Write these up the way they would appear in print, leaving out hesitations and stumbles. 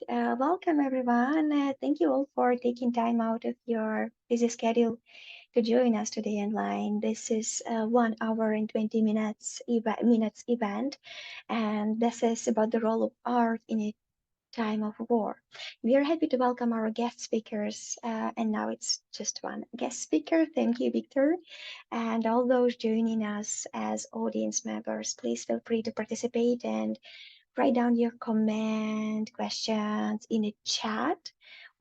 Welcome everyone. Thank you all for taking time out of your busy schedule to join us today online. This is a 1 hour and 20 minutes event, and this is about the role of art in a time of war. We are happy to welcome our guest speakers, and now it's just one guest speaker. Thank you, Victor, and all those joining us as audience members. Please feel free to participate and write down your comment, questions in a chat,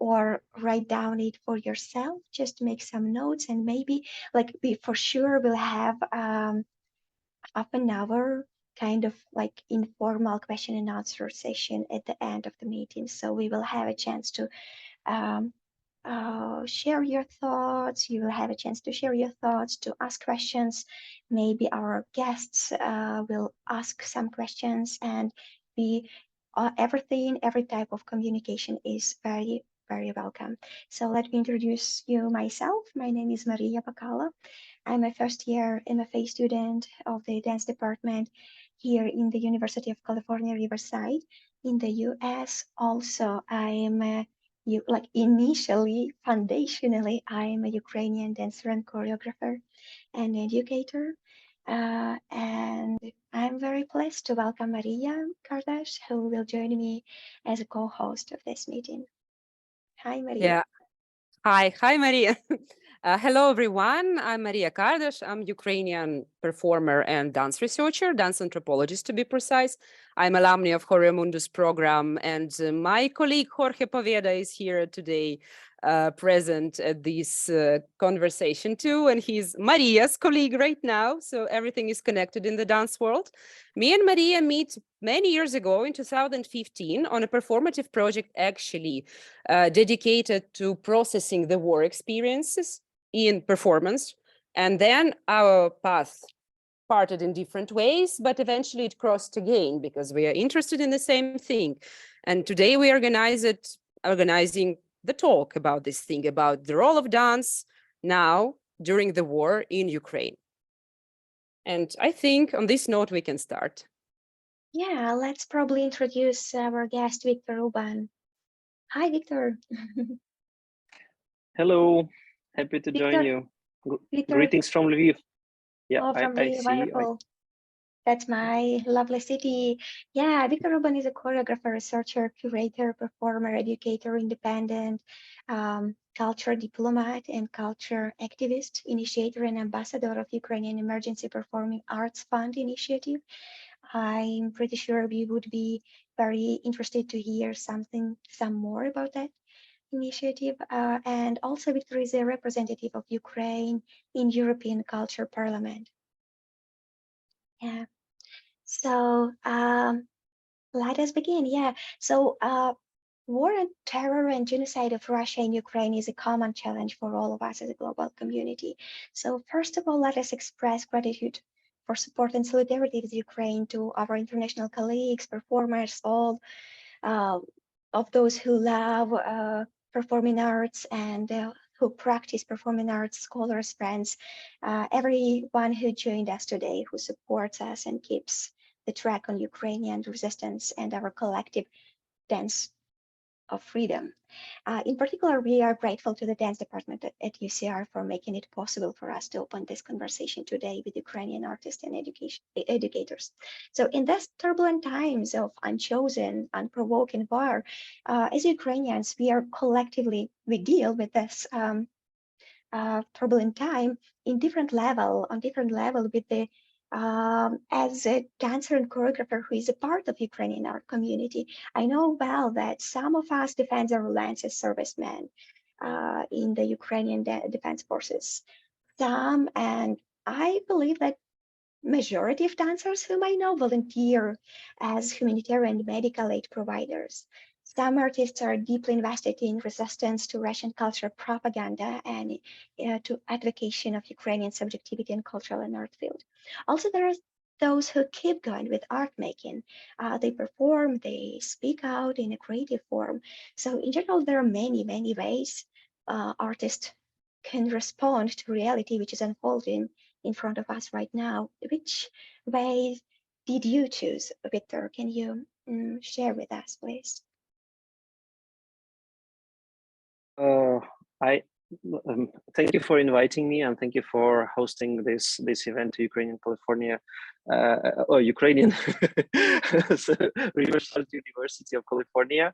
or write down it for yourself. Just make some notes, and maybe like we for sure will have half an hour kind of like informal question and answer session at the end of the meeting. So we will have a chance to um, share your thoughts. You will have a chance to share your thoughts, to ask questions. Maybe our guests will ask some questions, and we every type of communication is very welcome. So let me introduce you myself. My name is Mariia Bakalo. I'm a first year MFA student of the dance department here in the University of California Riverside in the US. Also, I am initially, foundationally, I am a Ukrainian dancer and choreographer and educator. And I'm very pleased to welcome Mariia Kardash, who will join me as a co-host of this meeting. Hi, Mariia. Yeah. Hi, Mariia. Hello, everyone. I'm Mariia Kardash. I'm Ukrainian performer and dance researcher, dance anthropologist to be precise. I'm alumni of Choreomundus program, and my colleague Jorge Poveda is here today, present at this conversation too, and he's Maria's colleague right now, so everything is connected in the dance world. Me and Mariia meet many years ago in 2015 on a performative project actually dedicated to processing the war experiences in performance. And then our path parted in different ways, but eventually it crossed again because we are interested in the same thing. And today we organizing the talk about this thing, about the role of dance now during the war in Ukraine. And I think on this note, we can start. Yeah, let's probably introduce our guest, Victor Ruban. Hi, Victor. Hello, happy to join Victor, you. Victor, Greetings from Lviv. Yeah, oh, from I Lviv, see. wonderful. That's my lovely city. Yeah, Victor Ruban is a choreographer, researcher, curator, performer, educator, independent, culture diplomat, and culture activist, initiator and ambassador of Ukrainian Emergency Performing Arts Fund initiative. I'm pretty sure we would be very interested to hear some more about that initiative. And also Victor is a representative of Ukraine in European Culture Parliament. Yeah. So let us begin. Yeah. So war and terror and genocide of Russia and Ukraine is a common challenge for all of us as a global community. So first of all, let us express gratitude for support and solidarity with Ukraine to our international colleagues, performers, all of those who love performing arts and who practice performing arts, scholars, friends, everyone who joined us today, who supports us and keeps the track on Ukrainian resistance and our collective dance of freedom. In particular, we are grateful to the dance department at UCR for making it possible for us to open this conversation today with Ukrainian artists and educators. So in these turbulent times of unchosen, unprovoked war, as Ukrainians, we deal with this turbulent time on different level with the as a dancer and choreographer who is a part of Ukrainian art community. I know well that some of us defend our lands as servicemen in the Ukrainian defense forces. Some, and I believe that majority of dancers whom I know volunteer as humanitarian medical aid providers. Some artists are deeply invested in resistance to Russian culture propaganda and to advocacy of Ukrainian subjectivity in cultural and art field. Also, there are those who keep going with art making. They perform, they speak out in a creative form. So in general, there are many ways artists can respond to reality which is unfolding in front of us right now. Which way did you choose, Victor? Can you share with us, please? I thank you for inviting me, and thank you for hosting this event to Ukrainian California or Ukrainian so, Riverside University of California.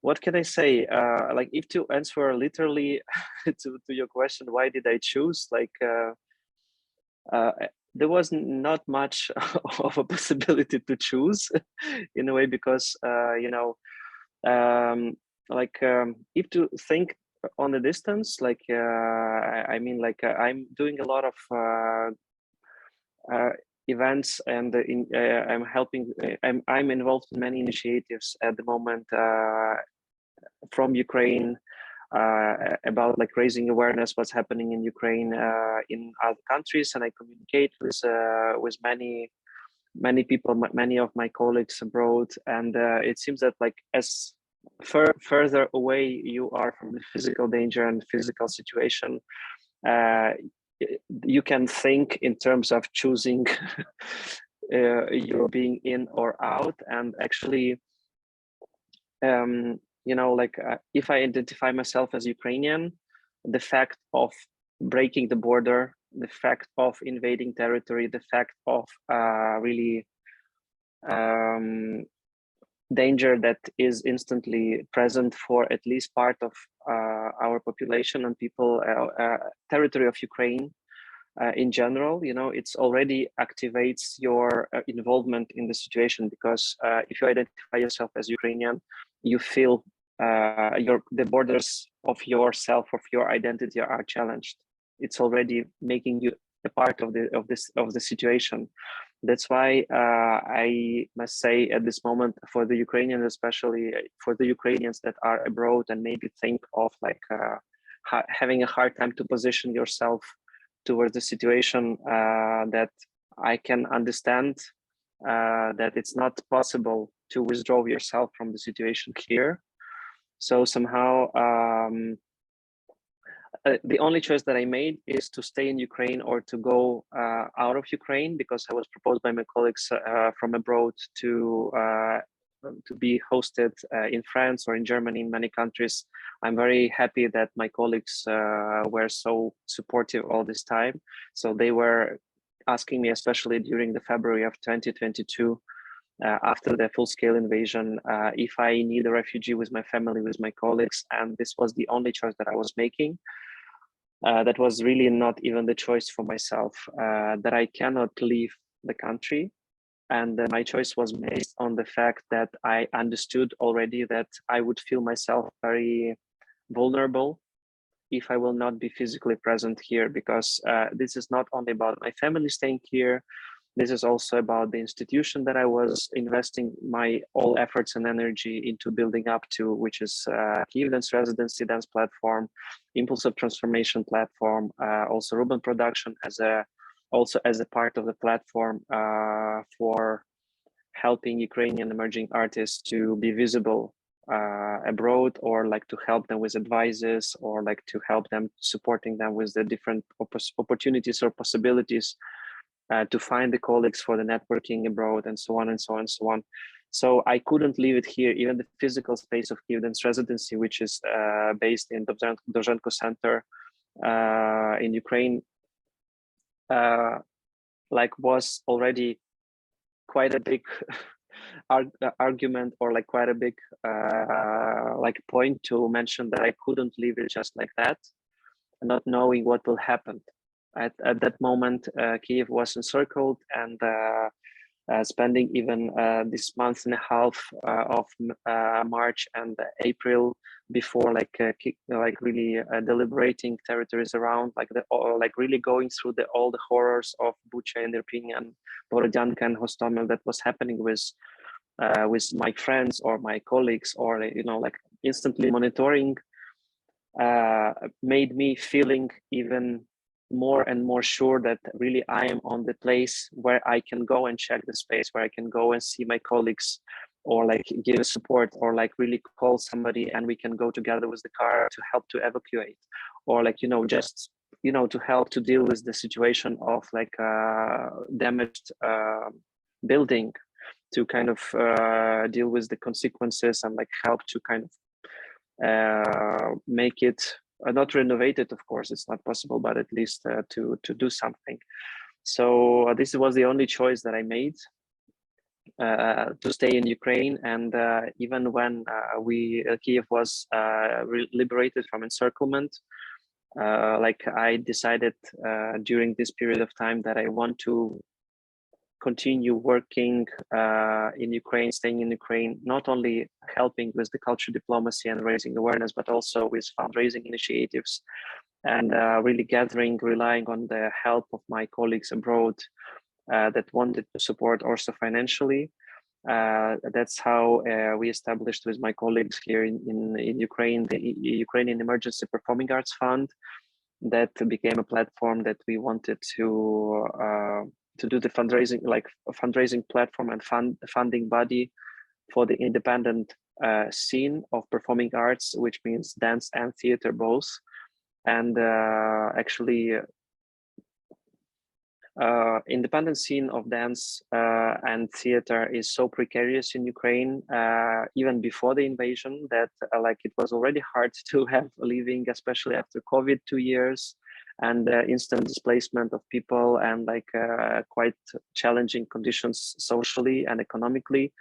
What can I say? Like, if to answer literally to your question, why did I choose? Like, there was not much of a possibility to choose in a way, because if to think on the distance, like I mean, like I'm doing a lot of events, and I'm helping. I'm involved in many initiatives at the moment from Ukraine about like raising awareness what's happening in Ukraine in other countries, and I communicate with many people, many of my colleagues abroad, and it seems that like as further away you are from the physical danger and physical situation, you can think in terms of choosing you're being in or out. And actually, if I identify myself as Ukrainian, the fact of breaking the border, the fact of invading territory, the fact of really danger that is instantly present for at least part of our population and people, territory of Ukraine in general, it's already activates your involvement in the situation, because if you identify yourself as Ukrainian, you feel the borders of yourself, of your identity, are challenged. It's already making you a part of the situation. That's why I must say at this moment, for the Ukrainians, especially for the Ukrainians that are abroad and maybe think of like having a hard time to position yourself towards the situation, that I can understand that it's not possible to withdraw yourself from the situation here. So somehow the only choice that I made is to stay in Ukraine or to go out of Ukraine, because I was proposed by my colleagues from abroad to be hosted in France or in Germany, in many countries. I'm very happy that my colleagues were so supportive all this time. So they were asking me, especially during the February of 2022, after the full-scale invasion, if I need a refugee with my family, with my colleagues, and this was the only choice that I was making. That was really not even the choice for myself, that I cannot leave the country. And my choice was based on the fact that I understood already that I would feel myself very vulnerable if I will not be physically present here, because this is not only about my family staying here. This is also about the institution that I was investing my all efforts and energy into building up to, which is Kyiv Dance Residency Dance Platform, Impulse of Transformation Platform, also Ruban Production also as a part of the platform for helping Ukrainian emerging artists to be visible abroad, or like to help them with advices, or like to help them, supporting them with the different opportunities or possibilities to find the colleagues for the networking abroad, and so on and so on and so on. So I couldn't leave it here. Even the physical space of Kyiv Dance Residency, which is based in Dovzhenko Center in Ukraine, like was already quite a big argument, or like quite a big like point to mention that I couldn't leave it just like that, not knowing what will happen. At that moment, Kyiv was encircled, and spending even this month and a half of March and April before like really deliberating territories around, like really going through all the horrors of Bucha and Irpin and Borodyanka and Hostomel that was happening with my friends or my colleagues, or like instantly monitoring, made me feeling even more and more sure that really I am on the place where I can go and check the space, where I can go and see my colleagues, or like give support, or like really call somebody and we can go together with the car to help to evacuate, or like just to help to deal with the situation of like damaged building, to kind of deal with the consequences and like help to kind of make it not renovate it. Of course, it's not possible, but at least to do something. So this was the only choice that I made, to stay in Ukraine. And even when Kiev was liberated from encirclement, like I decided during this period of time that I want to continue working in Ukraine, staying in Ukraine, not only helping with the culture diplomacy and raising awareness, but also with fundraising initiatives and really relying on the help of my colleagues abroad that wanted to support also financially. That's how we established with my colleagues here in Ukraine, the Ukrainian Emergency Performing Arts Fund, that became a platform that we wanted to do the fundraising, like a fundraising platform and funding body for the independent scene of performing arts, which means dance and theater both. And actually, independent scene of dance and theater is so precarious in Ukraine, even before the invasion, that like it was already hard to have a living, especially after COVID 2 years and instant displacement of people and like quite challenging conditions socially and economically.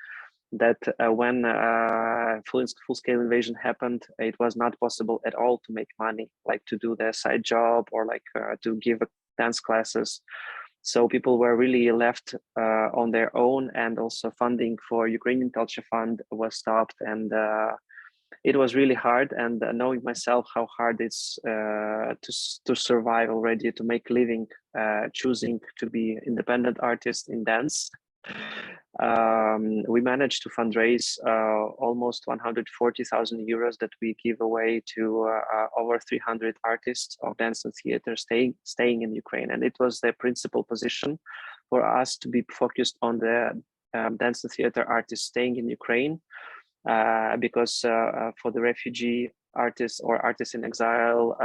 That when full-scale invasion happened, it was not possible at all to make money, like to do their side job or like to give dance classes. So people were really left on their own, and also funding for Ukrainian Culture Fund was stopped, and it was really hard. And knowing myself how hard it's to survive already, to make living, choosing to be independent artist in dance, we managed to fundraise almost 140,000 euros that we give away to over 300 artists of dance and theater staying in Ukraine. And it was the principal position for us to be focused on the dance and theater artists staying in Ukraine, because for the refugee artists or artists in exile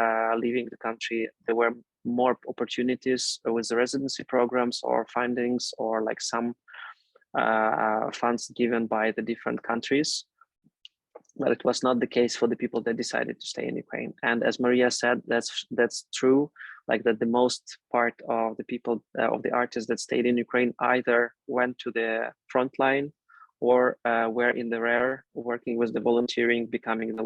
leaving the country, there were more opportunities with the residency programs or findings or like some funds given by the different countries, but it was not the case for the people that decided to stay in Ukraine. And as Mariia said, that's true. Like that, the most part of the people of the artists that stayed in Ukraine either went to the front line or were in the rear, working with the volunteering, becoming the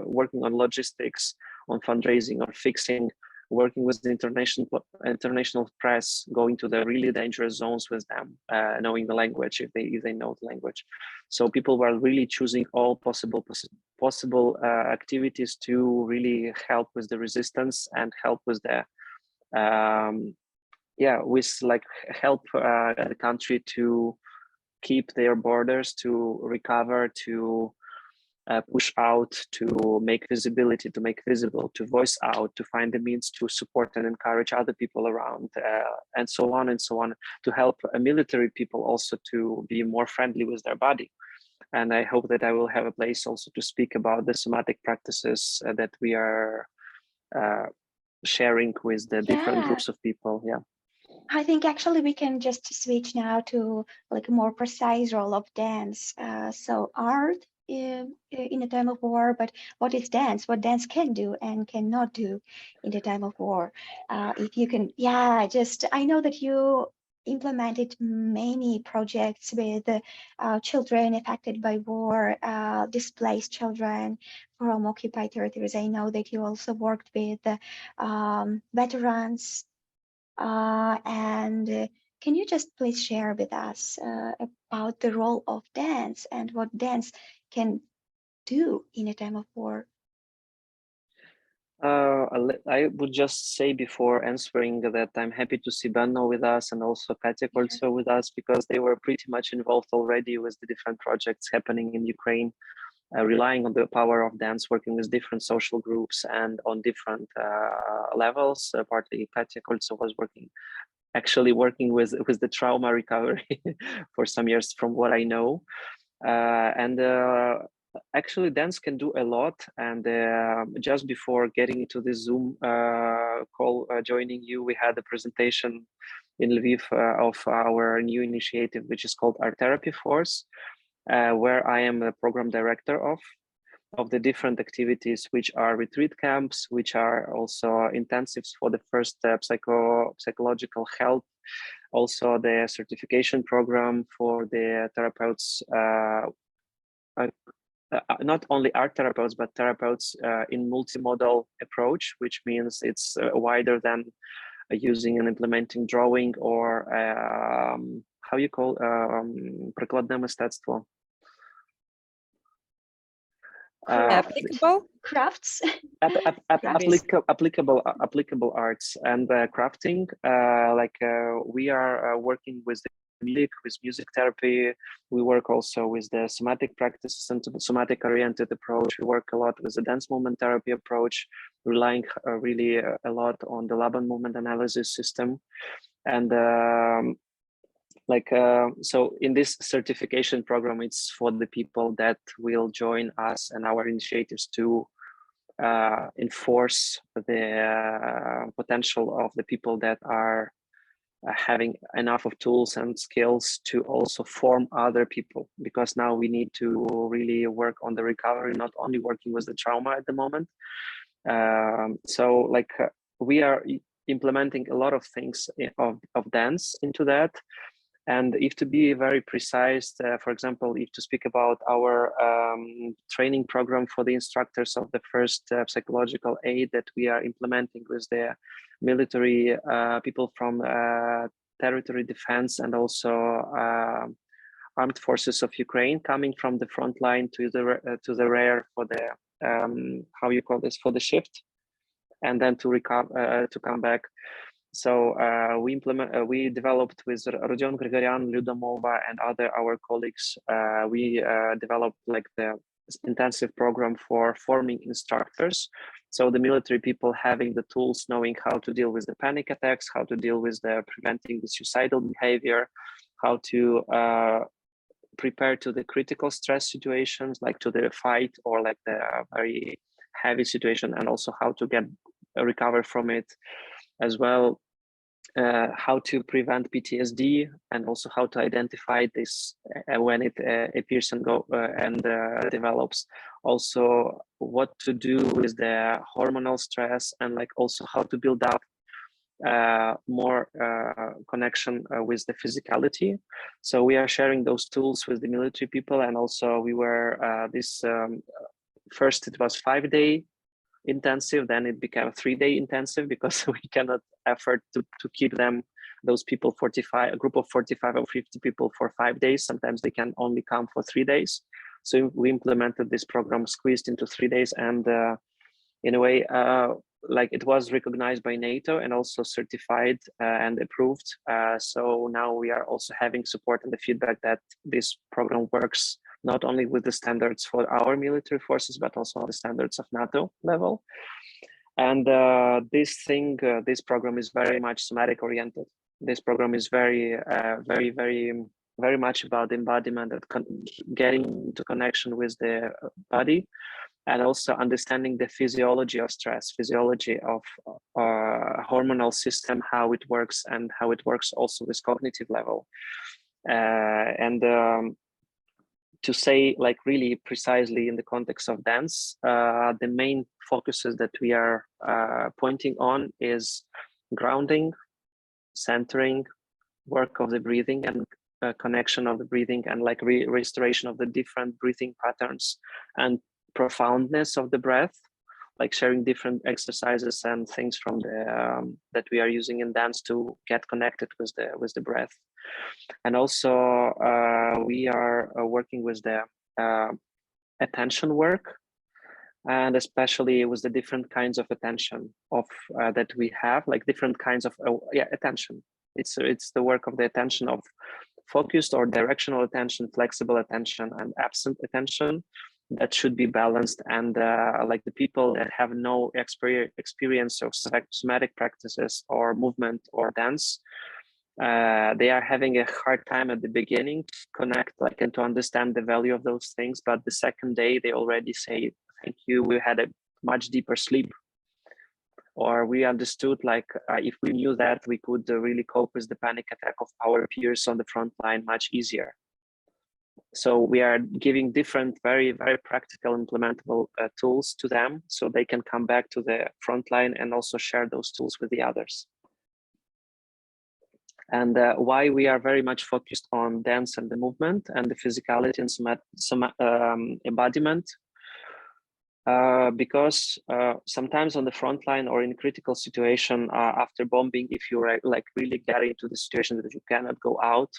working on logistics, on fundraising, or fixing, working with the international press, going to the really dangerous zones with them, knowing the language if they know the language. So people were really choosing all possible activities to really help with the resistance and help with the with like help the country to keep their borders, to recover, to push out, to make visibility, to make visible, to voice out, to find the means to support and encourage other people around, and so on, to help military people also to be more friendly with their body. And I hope that I will have a place also to speak about the somatic practices that we are sharing with the different groups of people. Yeah. I think actually we can just switch now to like a more precise role of dance. So art in a time of war, but what is dance? What dance can do and cannot do in the time of war? If you can, I know that you implemented many projects with children affected by war, displaced children from occupied territories. I know that you also worked with veterans. Can you just please share with us about the role of dance and what dance can do in a time of war? I would just say before answering that I'm happy to see Benno with us and also Katya Koltsova with us, because they were pretty much involved already with the different projects happening in Ukraine, relying on the power of dance, working with different social groups and on different levels. Partly Katya Koltsova was actually working with the trauma recovery for some years from what I know. Actually, dance can do a lot. And just before getting into this Zoom call, joining you, we had a presentation in Lviv of our new initiative, which is called Art Therapy Force, where I am the program director of the different activities, which are retreat camps, which are also intensives for the first psychological health, also the certification program for the therapeutes, not only art therapeutes, but therapeutes in multimodal approach, which means it's wider than using and implementing drawing or how you call прикладне мистецтво. Applicable? Crafts. Applicable arts and crafting. We are working with music therapy. We work also with the somatic practices and the somatic oriented approach. We work a lot with the dance movement therapy approach, relying really a lot on the Laban movement analysis system. And so in this certification program, it's for the people that will join us and our initiatives to enforce the potential of the people that are having enough of tools and skills to also form other people, because now we need to really work on the recovery, not only working with the trauma at the moment. We are implementing a lot of things of dance into that. And if to be very precise, for example, if to speak about our training program for the instructors of the first psychological aid that we are implementing with the military people from territory defense and also armed forces of Ukraine, coming from the front line to the rear for the how you call this, for the shift, and then to recover to come back. So we developed with Rodion Grigoryan, Lyudamova, and our colleagues. We developed like the intensive program for forming instructors. So the military people having the tools, knowing how to deal with the panic attacks, how to deal with the preventing the suicidal behavior, how to prepare to the critical stress situations, like to the fight or like the very heavy situation, and also how to recover from it. As well, how to prevent PTSD, and also how to identify this when it appears and develops. Also, what to do with the hormonal stress, and like also how to build up more connection with the physicality. So we are sharing those tools with the military people, and also we were first it was 5-day intensive, then it became a 3-day intensive, because we cannot afford to keep those people, a group of 45 or 50 people for 5 days. Sometimes they can only come for 3 days. So we implemented this program squeezed into 3 days, and in a way, like it was recognized by NATO and also certified and approved. So now we are also having support and the feedback that this program works not only with the standards for our military forces, but also the standards of NATO level. And this program is very much somatic oriented. This program is very much about embodiment and getting into connection with the body, and also understanding the physiology of stress, physiology of hormonal system, how it works, and how it works also with cognitive level. To say like really precisely in the context of dance, the main focuses that we are pointing on is grounding, centering, work of the breathing, and connection of the breathing, and like restoration of the different breathing patterns, and profoundness of the breath, like sharing different exercises and things from the that we are using in dance to get connected with the breath. And also we are working with the attention work, and especially with the different kinds of attention that we have, like different kinds of attention. It's the work of the attention of focused or directional attention, flexible attention, and absent attention that should be balanced. And like the people that have no experience of somatic practices or movement or dance, they are having a hard time at the beginning to connect, like, and to understand the value of those things. But the second day, they already say, "Thank you. We had a much deeper sleep," or "We understood, like, if we knew that, we could really cope with the panic attack of our peers on the front line much easier." So we are giving different, very, very practical, implementable tools to them, so they can come back to the front line and also share those tools with the others. And why we are very much focused on dance and the movement and the physicality and some embodiment. Because sometimes on the front line or in critical situation after bombing, if you're like really get into the situation that you cannot go out,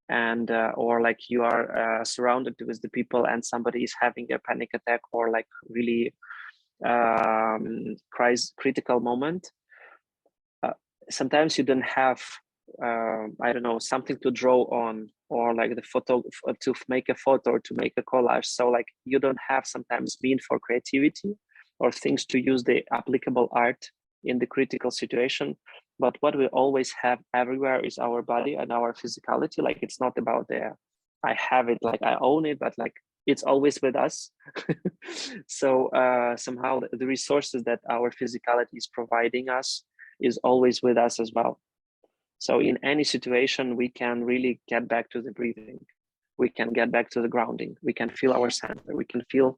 and or like you are surrounded with the people and somebody is having a panic attack or like really critical moment, sometimes you don't have I don't know, something to draw on, or like the photo to make a photo or to make a collage. So like you don't have sometimes mean for creativity or things to use the applicable art in the critical situation. But what we always have everywhere is our body and our physicality. Like it's not about the I have it, like I own it, but like it's always with us. So somehow the resources that our physicality is providing us is always with us as well. So in any situation, we can really get back to the breathing. We can get back to the grounding. We can feel our center. We can feel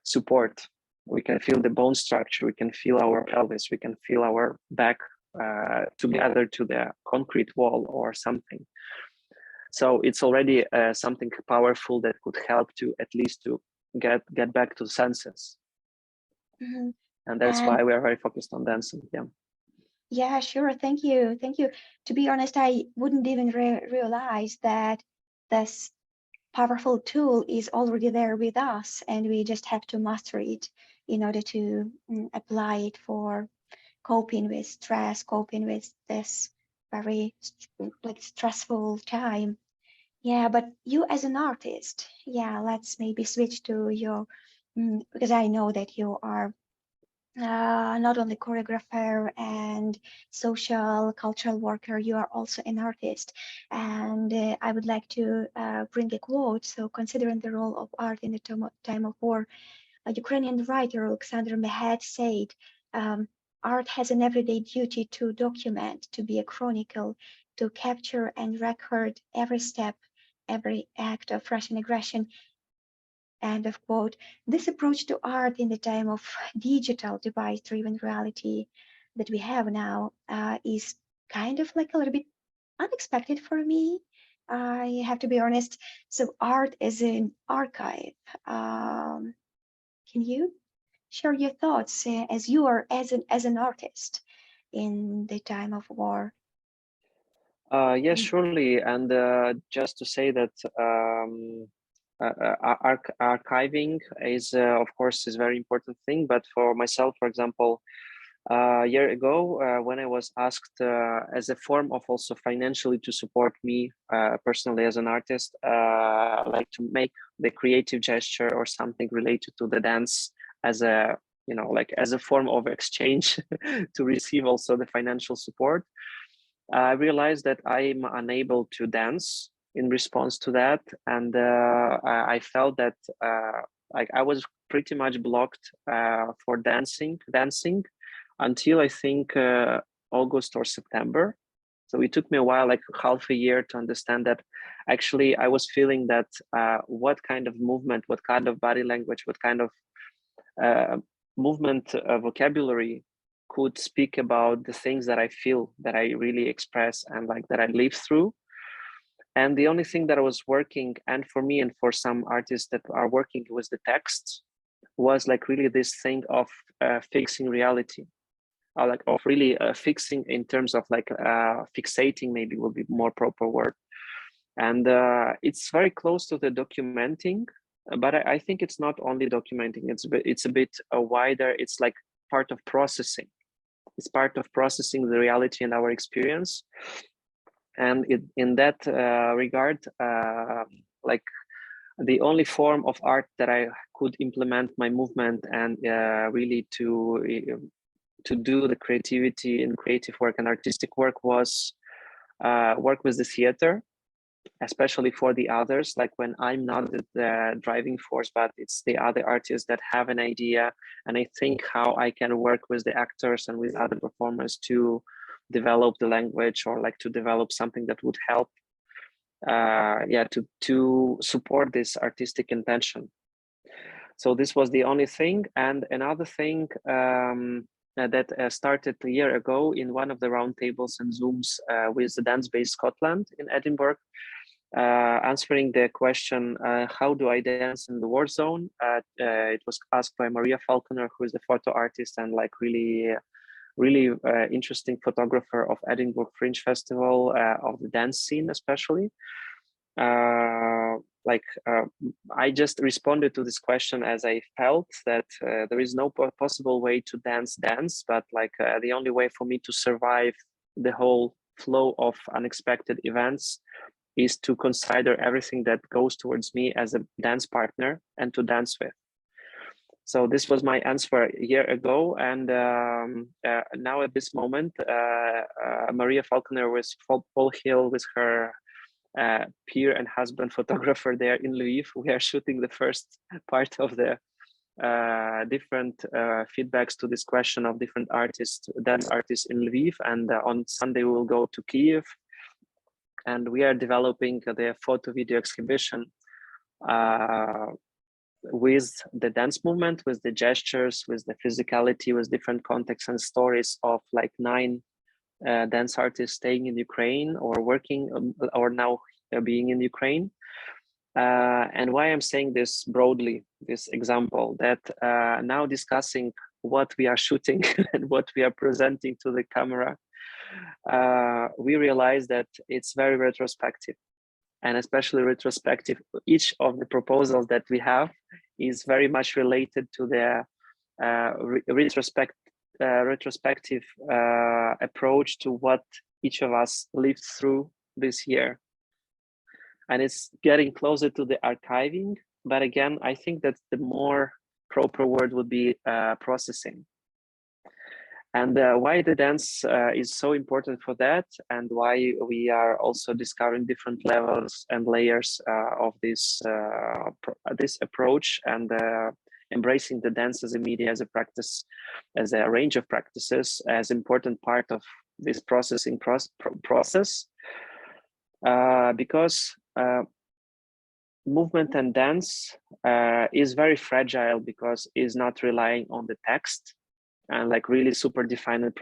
support. We can feel the bone structure. We can feel our pelvis. We can feel our back together to the concrete wall or something. So it's already something powerful that could help to at least to get back to the senses. Mm-hmm. And that's why we are very focused on dancing. Yeah. Yeah, sure. Thank you. Thank you. To be honest, I wouldn't even realize that this powerful tool is already there with us, and we just have to master it in order to apply it for coping with stress, coping with this very like stressful time. Yeah, but you as an artist, yeah, let's maybe switch to your, because I know that you are not only choreographer and social cultural worker, you are also an artist. And I would like to bring a quote. So considering the role of art in the time of war, a Ukrainian writer, Alexander Mehed, said, art has an everyday duty to document, to be a chronicle, to capture and record every step, every act of Russian aggression. End of quote. This approach to art in the time of digital device-driven reality that we have now is kind of like a little bit unexpected for me. I have to be honest. So art is an archive. Can you share your thoughts as you are as an artist in the time of war? Yes, surely. And just to say that archiving is, of course, is a very important thing. But for myself, for example, a year ago, when I was asked as a form of also financially to support me personally as an artist, like to make the creative gesture or something related to the dance as a, you know, like as a form of exchange to receive also the financial support, I realized that I'm unable to dance in response to that, and I felt that like I was pretty much blocked for dancing until I think August or September. So it took me a while, like half a year, to understand that actually I was feeling that what kind of movement, what kind of body language, what kind of movement vocabulary could speak about the things that I feel, that I really express, and like that I live through. And the only thing that was working, and for me and for some artists that are working with the texts, was like really this thing of fixing reality, or like of really fixing in terms of like fixating, maybe will be more proper word. And it's very close to the documenting, but I think it's not only documenting, it's a bit wider. It's like part of processing. It's part of processing the reality and our experience. And in that regard, like the only form of art that I could implement my movement and really to do the creativity and creative work and artistic work was work with the theater, especially for the others, like when I'm not the driving force, but it's the other artists that have an idea, and I think how I can work with the actors and with other performers to develop the language, or like to develop something that would help to support this artistic intention. So this was the only thing. And another thing that started a year ago in one of the roundtables and Zooms with the Dance Base Scotland in Edinburgh, answering the question, how do I dance in the war zone? It was asked by Mariia Falconer, who is the photo artist and like really interesting photographer of Edinburgh Fringe Festival, of the dance scene especially. I just responded to this question as I felt that there is no possible way to dance, but like the only way for me to survive the whole flow of unexpected events is to consider everything that goes towards me as a dance partner and to dance with. So this was my answer a year ago, and now at this moment, Mariia Falconer with Paul Hill with her peer and husband photographer there in Lviv. We are shooting the first part of the different feedbacks to this question of different artists, dance artists in Lviv, and on Sunday we will go to Kiev, and we are developing the photo video exhibition with the dance movement, with the gestures, with the physicality, with different contexts and stories of like 9 dance artists staying in Ukraine or working or now being in Ukraine. And why I'm saying this broadly, this example, that now discussing what we are shooting and what we are presenting to the camera, we realize that it's very retrospective. And especially retrospective, each of the proposals that we have is very much related to the retrospective approach to what each of us lived through this year. And it's getting closer to the archiving, but again, I think that the more proper word would be processing. And why the dance is so important for that, and why we are also discovering different levels and layers of this approach, and embracing the dance as a media, as a practice, as a range of practices, as important part of this processing process, because movement and dance is very fragile, because it's not relying on the text and like really super defined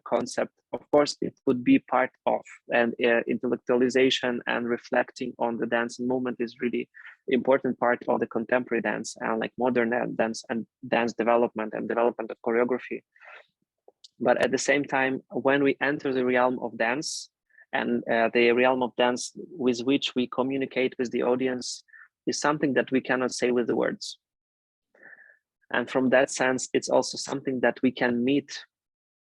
concept. Of course, it would be part of, and intellectualization and reflecting on the dance and movement is really important part of the contemporary dance and like modern dance and dance development and development of choreography. But at the same time, when we enter the realm of dance, and the realm of dance with which we communicate with the audience is something that we cannot say with the words. And from that sense, it's also something that we can meet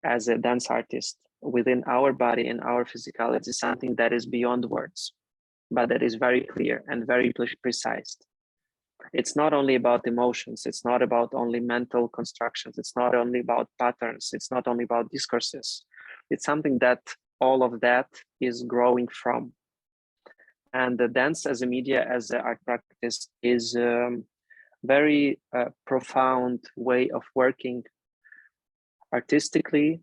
as a dance artist within our body and our physicality, something that is beyond words, but that is very clear and very precise. It's not only about emotions, it's not about only mental constructions, it's not only about patterns, it's not only about discourses. It's something that all of that is growing from. And the dance as a media, as an art practice, is very profound way of working artistically,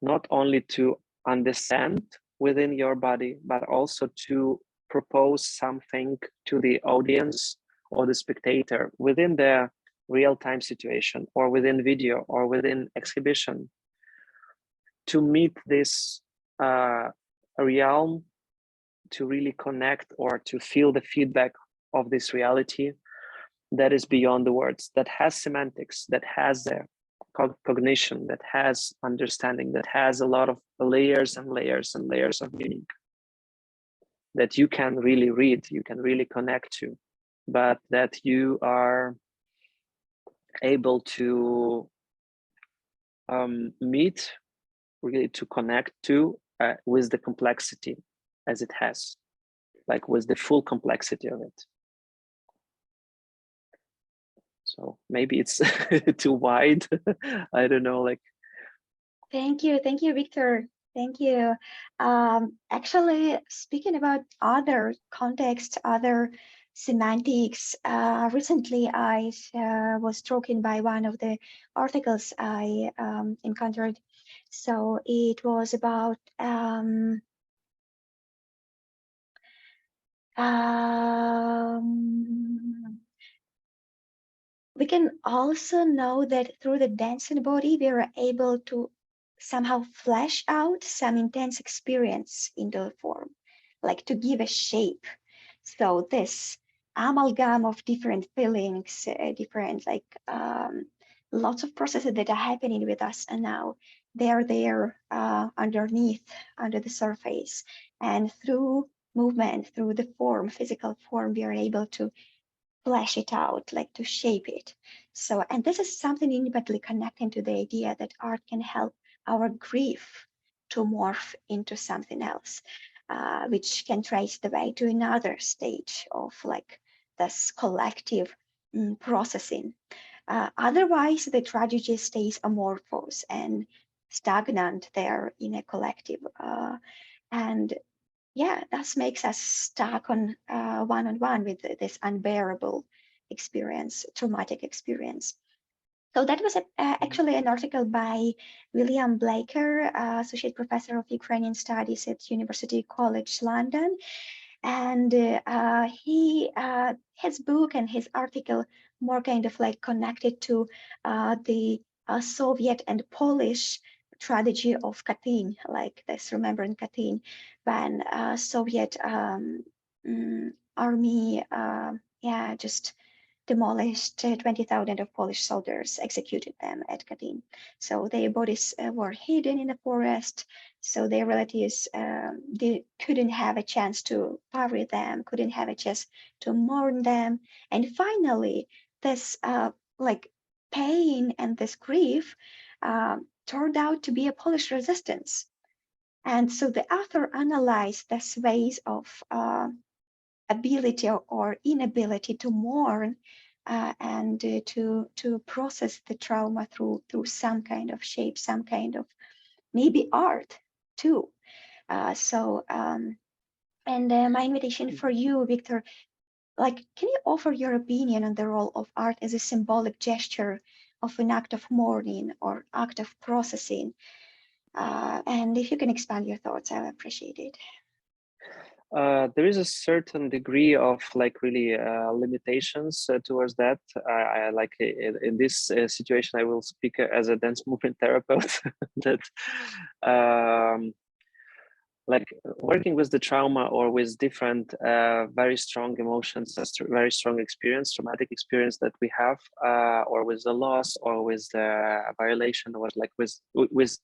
not only to understand within your body, but also to propose something to the audience or the spectator within the real-time situation, or within video, or within exhibition, to meet this realm, to really connect or to feel the feedback of this reality that is beyond the words, that has semantics, that has the cognition, that has understanding, that has a lot of layers and layers and layers of meaning that you can really read, you can really connect to, but that you are able to meet, really to connect to with the complexity as it has, like with the full complexity of it. So maybe it's too wide. I don't know, like. Thank you, Victor. Thank you. Actually, speaking about other contexts, other semantics, recently I was struck by one of the articles I encountered. So it was about we can also know that through the dancing body, we are able to somehow flesh out some intense experience into a form, like to give a shape. So this amalgam of different feelings, different like lots of processes that are happening with us, and now they're there underneath, under the surface, and through movement, through the form, physical form, we are able to flesh it out, like to shape it. So, and this is something intimately connecting to the idea that art can help our grief to morph into something else, which can trace the way to another stage of like this collective processing. Otherwise, the tragedy stays amorphous and stagnant there in a collective. And yeah, that makes us stuck on one-on-one with this unbearable experience, traumatic experience. So that was actually an article by William Blaker, Associate Professor of Ukrainian Studies at University College London. And his book and his article more kind of like connected to the Soviet and Polish tragedy of Katyn, like this remembering Katyn, when Soviet army, just demolished 20,000 of Polish soldiers, executed them at Katyn. So their bodies were hidden in the forest. So their relatives they couldn't have a chance to bury them, couldn't have a chance to mourn them. And finally, this like pain and this grief turned out to be a Polish resistance. And so the author analyzed these ways of ability or inability to mourn and to process the trauma through some kind of shape, some kind of maybe art too. And my invitation for you, Victor, like, can you offer your opinion on the role of art as a symbolic gesture of an act of mourning or act of processing? And if you can expand your thoughts, I would appreciate it. There is a certain degree of like really limitations towards that. I like in this situation, I will speak as a dance movement therapist that like working with the trauma or with different very strong emotions, very strong experience, traumatic experience that we have, or with the loss or with the violation, or like with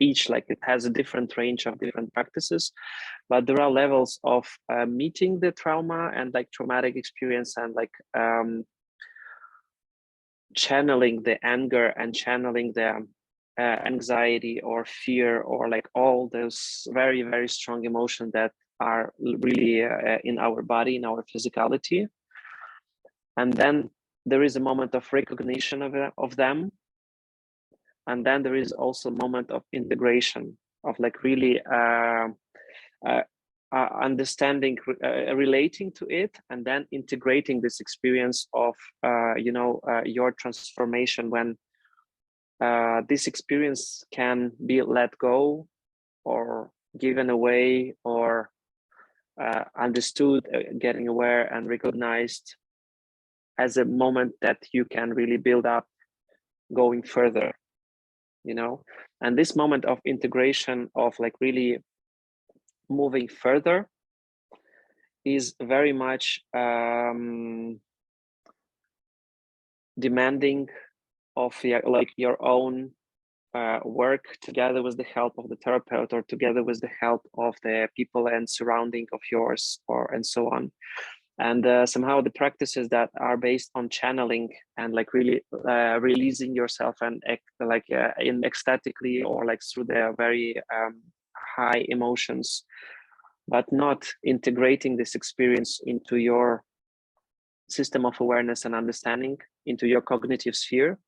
each, like it has a different range of different practices, but there are levels of meeting the trauma and like traumatic experience and like channeling the anger and channeling the anxiety or fear or like all those very, very strong emotions that are really in our body, in our physicality. And then there is a moment of recognition of them. And then there is also a moment of integration, of like really understanding, relating to it, and then integrating this experience of, your transformation when this experience can be let go or given away or understood, getting aware and recognized as a moment that you can really build up going further, and this moment of integration of like really moving further is very much demanding of like your own work together with the help of the therapist or together with the help of the people and surrounding of yours and so on. And somehow the practices that are based on channeling and like really releasing yourself and in ecstatically or like through the very high emotions, but not integrating this experience into your system of awareness and understanding, into your cognitive sphere.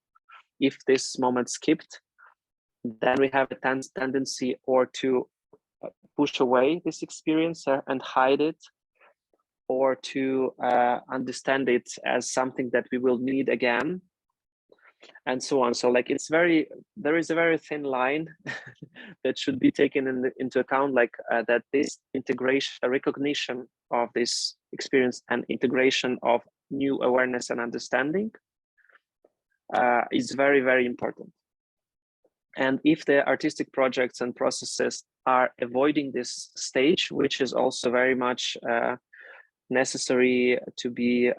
If this moment skipped, then we have a tendency or to push away this experience and hide it, or to understand it as something that we will need again, and so on. So like there is a very thin line that should be taken into account, like that this integration, recognition of this experience and integration of new awareness and understanding is very, very important. And if the artistic projects and processes are avoiding this stage, which is also very much necessary to be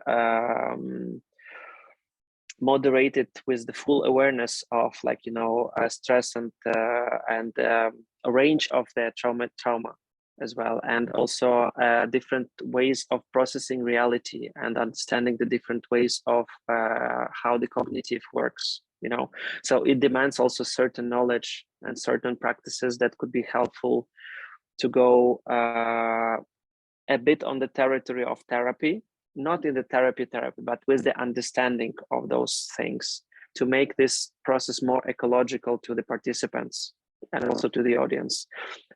moderated with the full awareness of, like, you know, stress and a range of the trauma as well, and also different ways of processing reality and understanding the different ways of how the cognitive works, you know. So it demands also certain knowledge and certain practices that could be helpful to go a bit on the territory of therapy, not in the therapy, but with the understanding of those things, to make this process more ecological to the participants and also to the audience.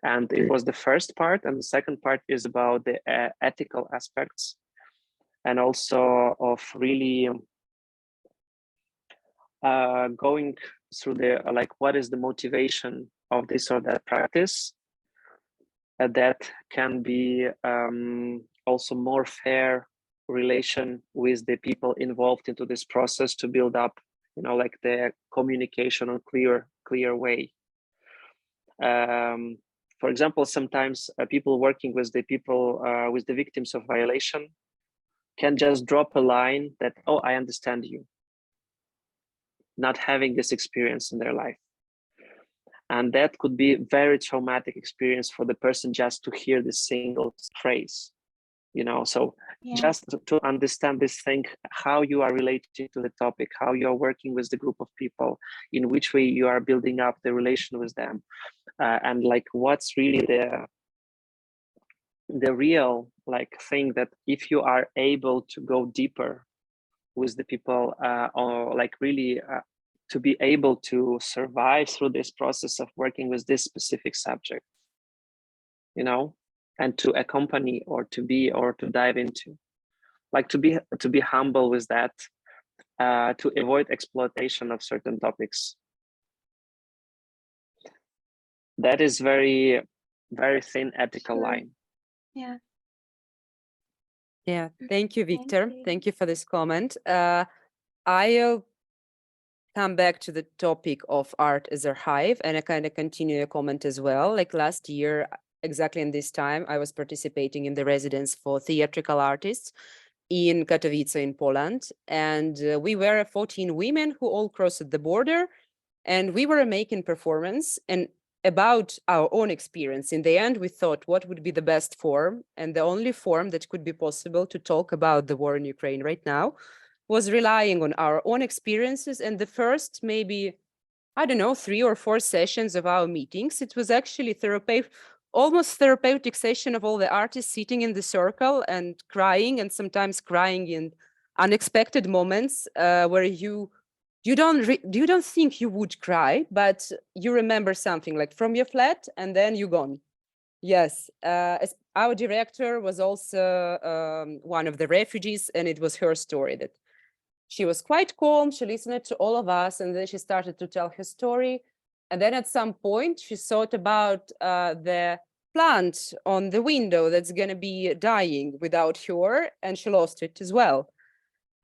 And it was the first part, and the second part is about the ethical aspects, and also of really going through the, like, what is the motivation of this or that practice that can be also more fair relation with the people involved into this process, to build up, you know, like the communication on clear way. For example, sometimes people working with the people with the victims of violation can just drop a line that, oh, I understand you, not having this experience in their life. And that could be a very traumatic experience for the person just to hear this single phrase, you know. So just to understand this thing, how you are related to the topic, how you are working with the group of people, in which way you are building up the relation with them, and like what's really the real, like, thing that if you are able to go deeper with the people, or like really to be able to survive through this process of working with this specific subject, you know, and to accompany or to be or to dive into, like to be humble with that, to avoid exploitation of certain topics. That is very, very thin ethical line. Yeah. Yeah, thank you, Victor. Thank you. Thank you for this comment. I'll come back to the topic of art as a hive, and I kind of continue a comment as well. Like last year, exactly in this time, I was participating in the residence for theatrical artists in Katowice in Poland. And we were 14 women who all crossed the border, and we were making performance and about our own experience. In the end, we thought what would be the best form, and the only form that could be possible to talk about the war in Ukraine right now was relying on our own experiences. And the first, maybe, I don't know, 3 or 4 sessions of our meetings, it was actually almost therapeutic session of all the artists sitting in the circle and crying, and sometimes crying in unexpected moments where you don't think you would cry, but you remember something like from your flat and then you're gone. Yes, as our director was also one of the refugees, and it was her story that she was quite calm. She listened to all of us, and then she started to tell her story. And then at some point, she thought about the plant on the window that's going to be dying without her, and she lost it as well.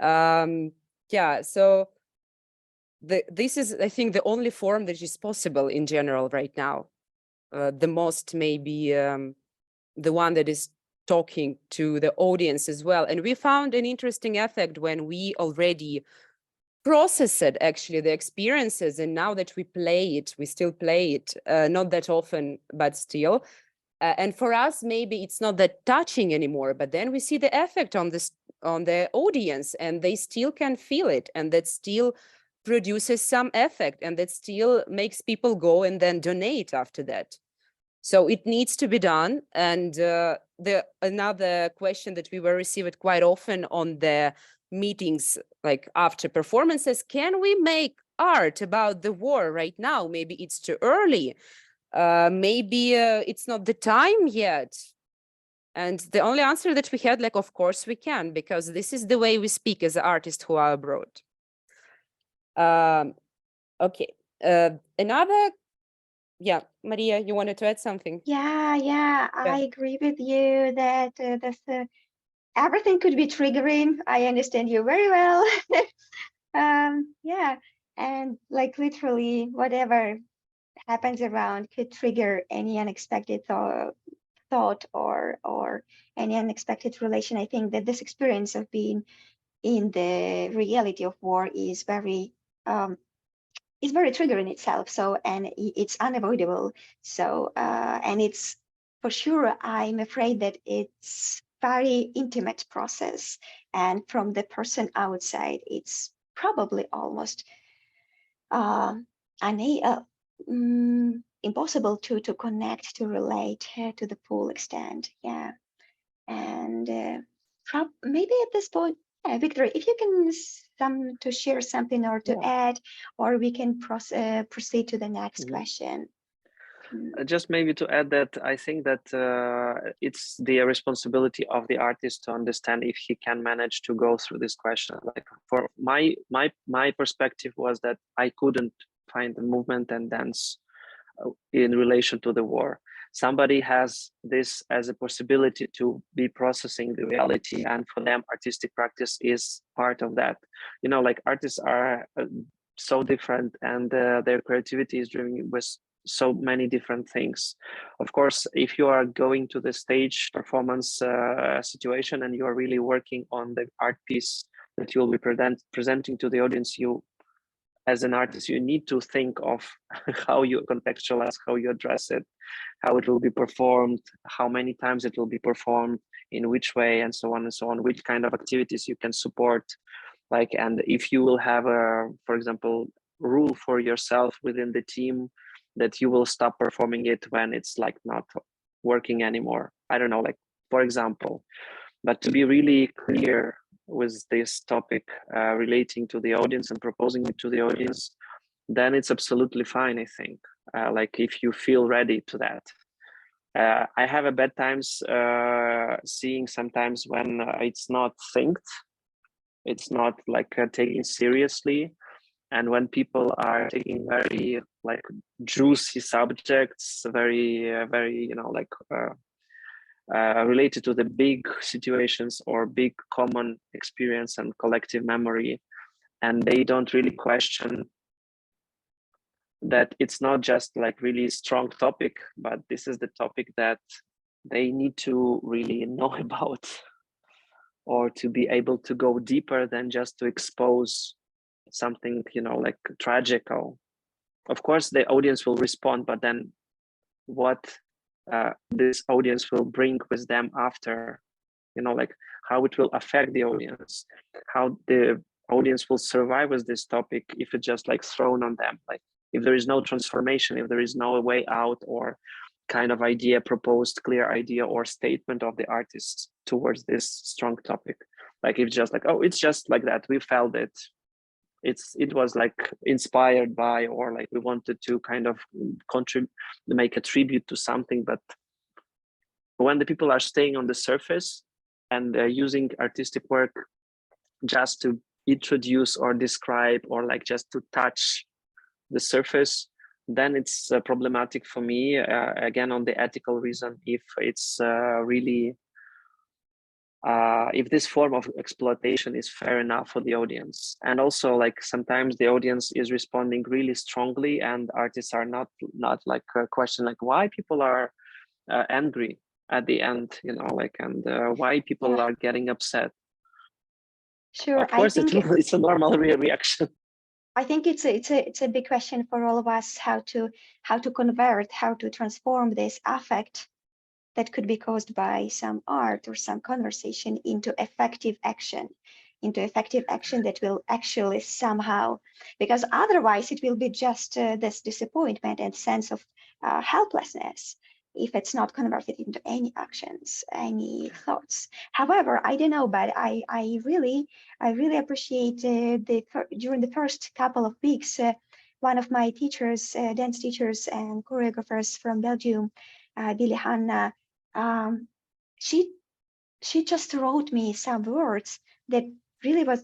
Yeah, so this is, I think, the only form that is possible in general right now. The most maybe the one that is talking to the audience as well. And we found an interesting effect when we already processed actually the experiences, and now that we play it, we still play it, not that often, but still. And for us, maybe it's not that touching anymore, but then we see the effect on the audience, and they still can feel it, and that still produces some effect, and that still makes people go and then donate after that. So it needs to be done. And another question that we were received quite often on the meetings, like after performances, can we make art about the war right now? Maybe it's too early. Maybe it's not the time yet. And the only answer that we had, like, of course we can, because this is the way we speak as artists who are abroad. Okay. Another, yeah, Maria, you wanted to add something? Yeah, I agree with you that everything could be triggering. I understand you very well. Yeah, and like literally whatever happens around could trigger any unexpected thought or any unexpected relation. I think that this experience of being in the reality of war is very triggering itself. So, and it's unavoidable. So, and it's for sure, I'm afraid that it's very intimate process. And from the person outside, it's probably almost impossible to connect, to relate to the full extent. Yeah. And maybe at this point, Victor, if you can to share something or to add, or we can proceed to the next question. Just maybe to add that I think that it's the responsibility of the artist to understand if he can manage to go through this question. Like for my perspective was that I couldn't find the movement and dance in relation to the war. Somebody has this as a possibility to be processing the reality, and for them artistic practice is part of that. You know, like artists are so different, and their creativity is driven with so many different things. Of course, if you are going to the stage performance situation and you are really working on the art piece that you will be presenting to the audience, you as an artist, you need to think of how you contextualize, how you address it, how it will be performed, how many times it will be performed, in which way, and so on, which kind of activities you can support. Like, and if you will have a, for example, rule for yourself within the team that you will stop performing it when it's like not working anymore. I don't know, like, for example, but to be really clear with this topic relating to the audience and proposing it to the audience, then it's absolutely fine, I think. Like if you feel ready to that. I have a bad times seeing sometimes when it's not synced, it's not like taken seriously. And when people are taking very like juicy subjects, very, you know, like related to the big situations or big common experience and collective memory, and they don't really question that it's not just like really strong topic, but this is the topic that they need to really know about, or to be able to go deeper than just to expose something, you know, like tragical. Of course the audience will respond, but then what this audience will bring with them after, you know, like how it will affect the audience, how the audience will survive with this topic if it's just like thrown on them, like if there is no transformation, if there is no way out or kind of idea, proposed clear idea or statement of the artist towards this strong topic. Like it's just like, oh, it's just like that, we felt it, it was like inspired by, or like we wanted to kind of contribute, make a tribute to something. But when the people are staying on the surface and using artistic work just to introduce or describe, or like just to touch the surface, then it's problematic for me, again, on the ethical reason, if it's really if this form of exploitation is fair enough for the audience. And also, like, sometimes the audience is responding really strongly and artists are not like question like why people are angry at the end, you know, like, and why people are getting upset. Sure, of course, it's a normal reaction. I think it's a big question for all of us, how to convert, how to transform this affect that could be caused by some art or some conversation into effective action that will actually somehow, because otherwise it will be just this disappointment and sense of helplessness if it's not converted into any actions, any thoughts. However, I don't know, but I really appreciate during the first couple of weeks one of my teachers, dance teachers and choreographers from Belgium, Billy Hanna, she just wrote me some words that really was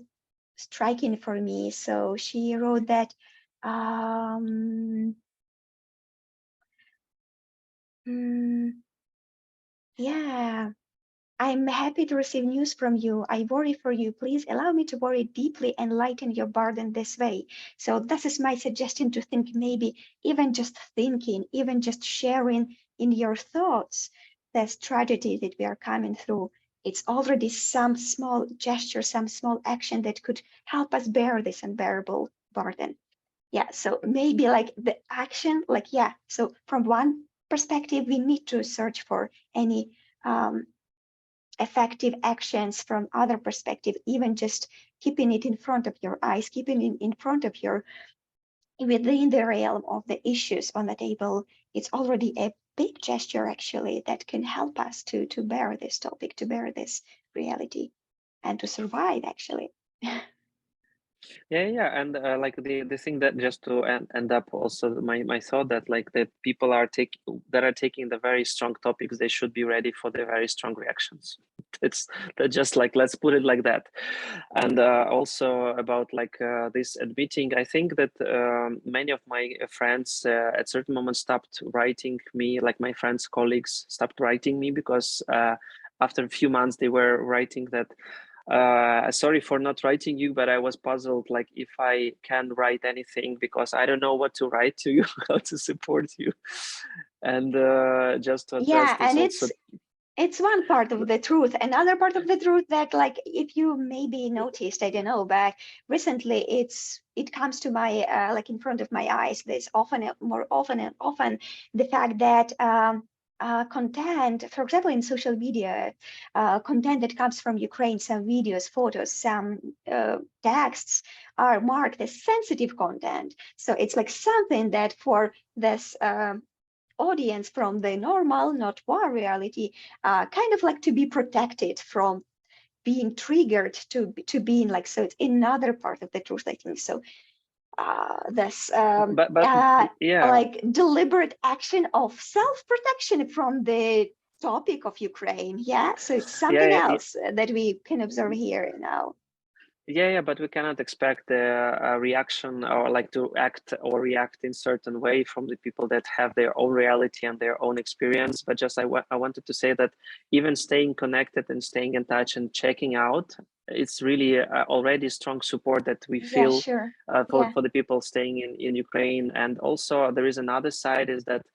striking for me. So she wrote that yeah, I'm happy to receive news from you. I worry for you. Please allow me to worry deeply and lighten your burden this way. So this is my suggestion, to think maybe even just thinking, even just sharing in your thoughts this tragedy that we are coming through. It's already some small gesture, some small action that could help us bear this unbearable burden. Yeah, so maybe like the action, like, yeah, so from one perspective, we need to search for any effective actions. From other perspective, even just keeping it in front of your eyes, keeping it in front of your, within the realm of the issues on the table, it's already a big gesture actually that can help us to bear this topic, to bear this reality, and to survive actually. Yeah, and like the thing that, just to end up also my thought, that like that people are taking the very strong topics, they should be ready for the very strong reactions. It's that, just like, let's put it like that. And also about like this admitting, I think that many of my friends at certain moments stopped writing me, like my friends, colleagues stopped writing me, because after a few months they were writing that, sorry for not writing you, but I was puzzled, like if I can write anything, because I don't know what to write to you, how to support you. And just to address Yeah, this and also. it's one part of the truth. Another part of the truth that, like, if you maybe noticed, I don't know, but recently it comes to my like in front of my eyes. There's often, more often and often, the fact that content, for example, in social media, content that comes from Ukraine, some videos, photos, some texts are marked as sensitive content. So it's like something that for this audience from the normal, not war reality, kind of like to be protected from being triggered to being like, so it's another part of the truth, I think. So this but yeah, like deliberate action of self-protection from the topic of Ukraine. Yeah, so it's something yeah, else that we can observe here now. yeah, but we cannot expect a reaction, or like to act or react in certain way from the people that have their own reality and their own experience. But just I wanted to say that even staying connected and staying in touch and checking out, it's really already strong support that we Yeah, feel sure. for the people staying in Ukraine. And also there is another side, is that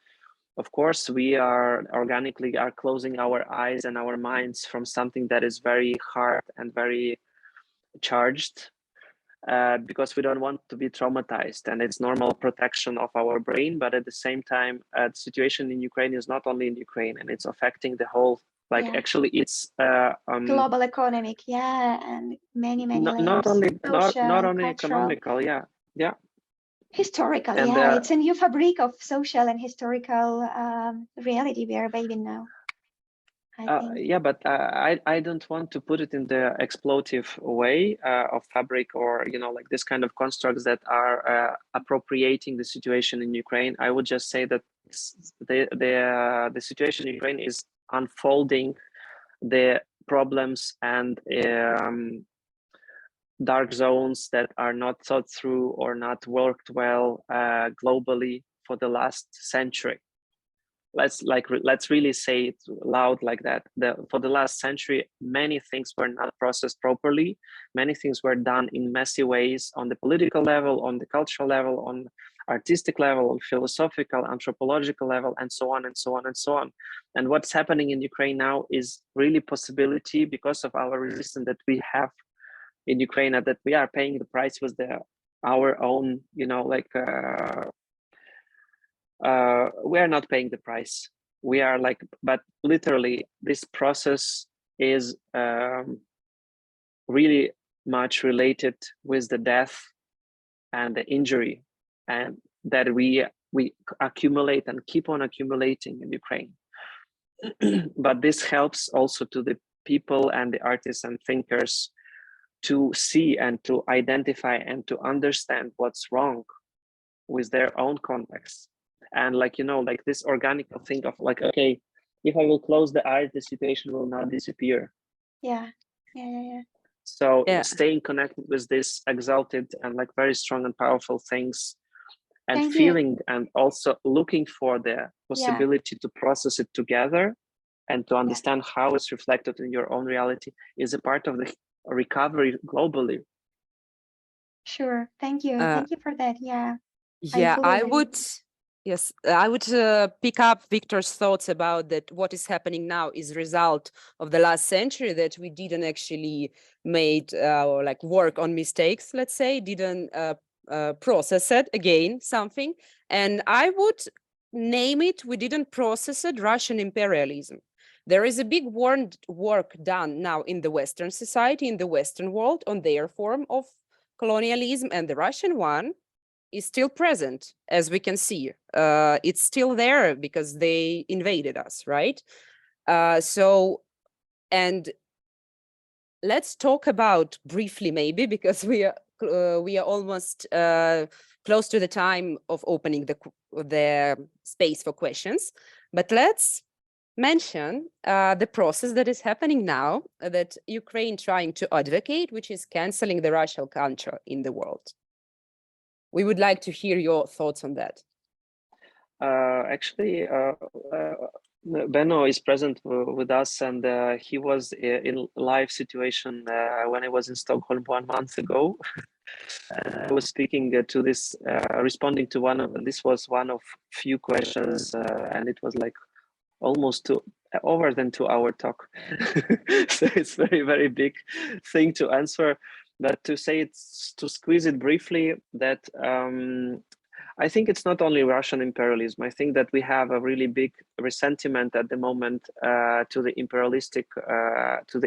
of course we are organically closing our eyes and our minds from something that is very hard and very charged, because we don't want to be traumatized, and it's normal protection of our brain. But at the same time, the situation in Ukraine is not only in Ukraine, and it's affecting the whole, like, Yeah, actually it's global economic, yeah, and many not layers, not social, only cultural, economical, yeah. historical. And Yeah, it's a new fabric of social and historical reality we are bathing now, I think. yeah, but I don't want to put it in the exploitive way of fabric, or like this kind of constructs that are appropriating the situation in Ukraine. I would just say that the situation in Ukraine is unfolding the problems and dark zones that are not thought through or not worked well globally for the last century. Let's really say it loud like that. For the last century, many things were not processed properly. Many things were done in messy ways on the political level, on the cultural level, on artistic level, on philosophical, anthropological level, and so on and so on and so on. And what's happening in Ukraine now is really possibility, because of our resistance that we have in Ukraine, that we are paying the price with our own, we are not paying the price. We are like, but literally this process is really much related with the death and the injury, and that we accumulate and keep on accumulating in Ukraine. But this helps also to the people and the artists and thinkers to see and to identify and to understand what's wrong. with their own context. And like, you know, like this organic thing of like, okay, if I will close the eyes, the situation will not disappear. Yeah. So Yeah. staying connected with this exalted and like very strong and powerful things, and Thank you. feeling and also looking for the possibility to process it together and to understand how it's reflected in your own reality is a part of the recovery globally. Sure. Thank you. Uh, Thank you for that. Yeah. Yeah, fully I agree. would, yes, I would pick up Victor's thoughts about that. What is happening now is result of the last century that we didn't actually made or like work on mistakes, let's say, didn't process it again, something. And I would name it, we didn't process it, Russian imperialism. There is a big work done now in the Western society, in the Western world, on their form of colonialism, and the Russian one is still present, as we can see. It's still there because they invaded us, right? And let's talk about briefly, maybe, because we are almost close to the time of opening the space for questions. But let's mention the process that is happening now that Ukraine trying to advocate, which is canceling the Russian culture in the world. We would like to hear your thoughts on that. Actually, Benno is present with us, and he was in live situation when I was in Stockholm 1 month ago. I was speaking to this, responding to this was one of few questions, and it was like almost over than 2-hour talk. So it's very, very big thing to answer. But to squeeze it briefly, that I think it's not only Russian imperialism. I think that we have a really big resentment at the moment to the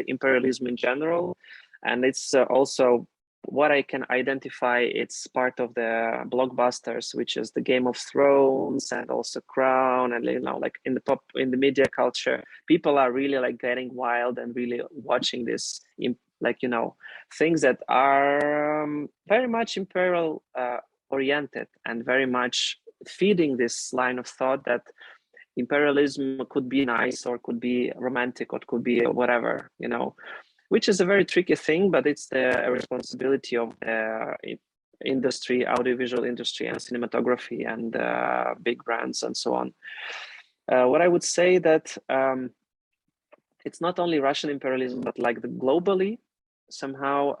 imperialism in general, and it's also what I can identify. It's part of the blockbusters, which is the Game of Thrones and also Crown, and you know, like in the media culture, people are really like getting wild and really watching this, like, you know, things that are very much imperial oriented and very much feeding this line of thought that imperialism could be nice or could be romantic or could be whatever, you know, which is a very tricky thing, but it's the responsibility of the industry, audiovisual industry and cinematography and big brands and so on. What I would say that it's not only Russian imperialism, but like globally, somehow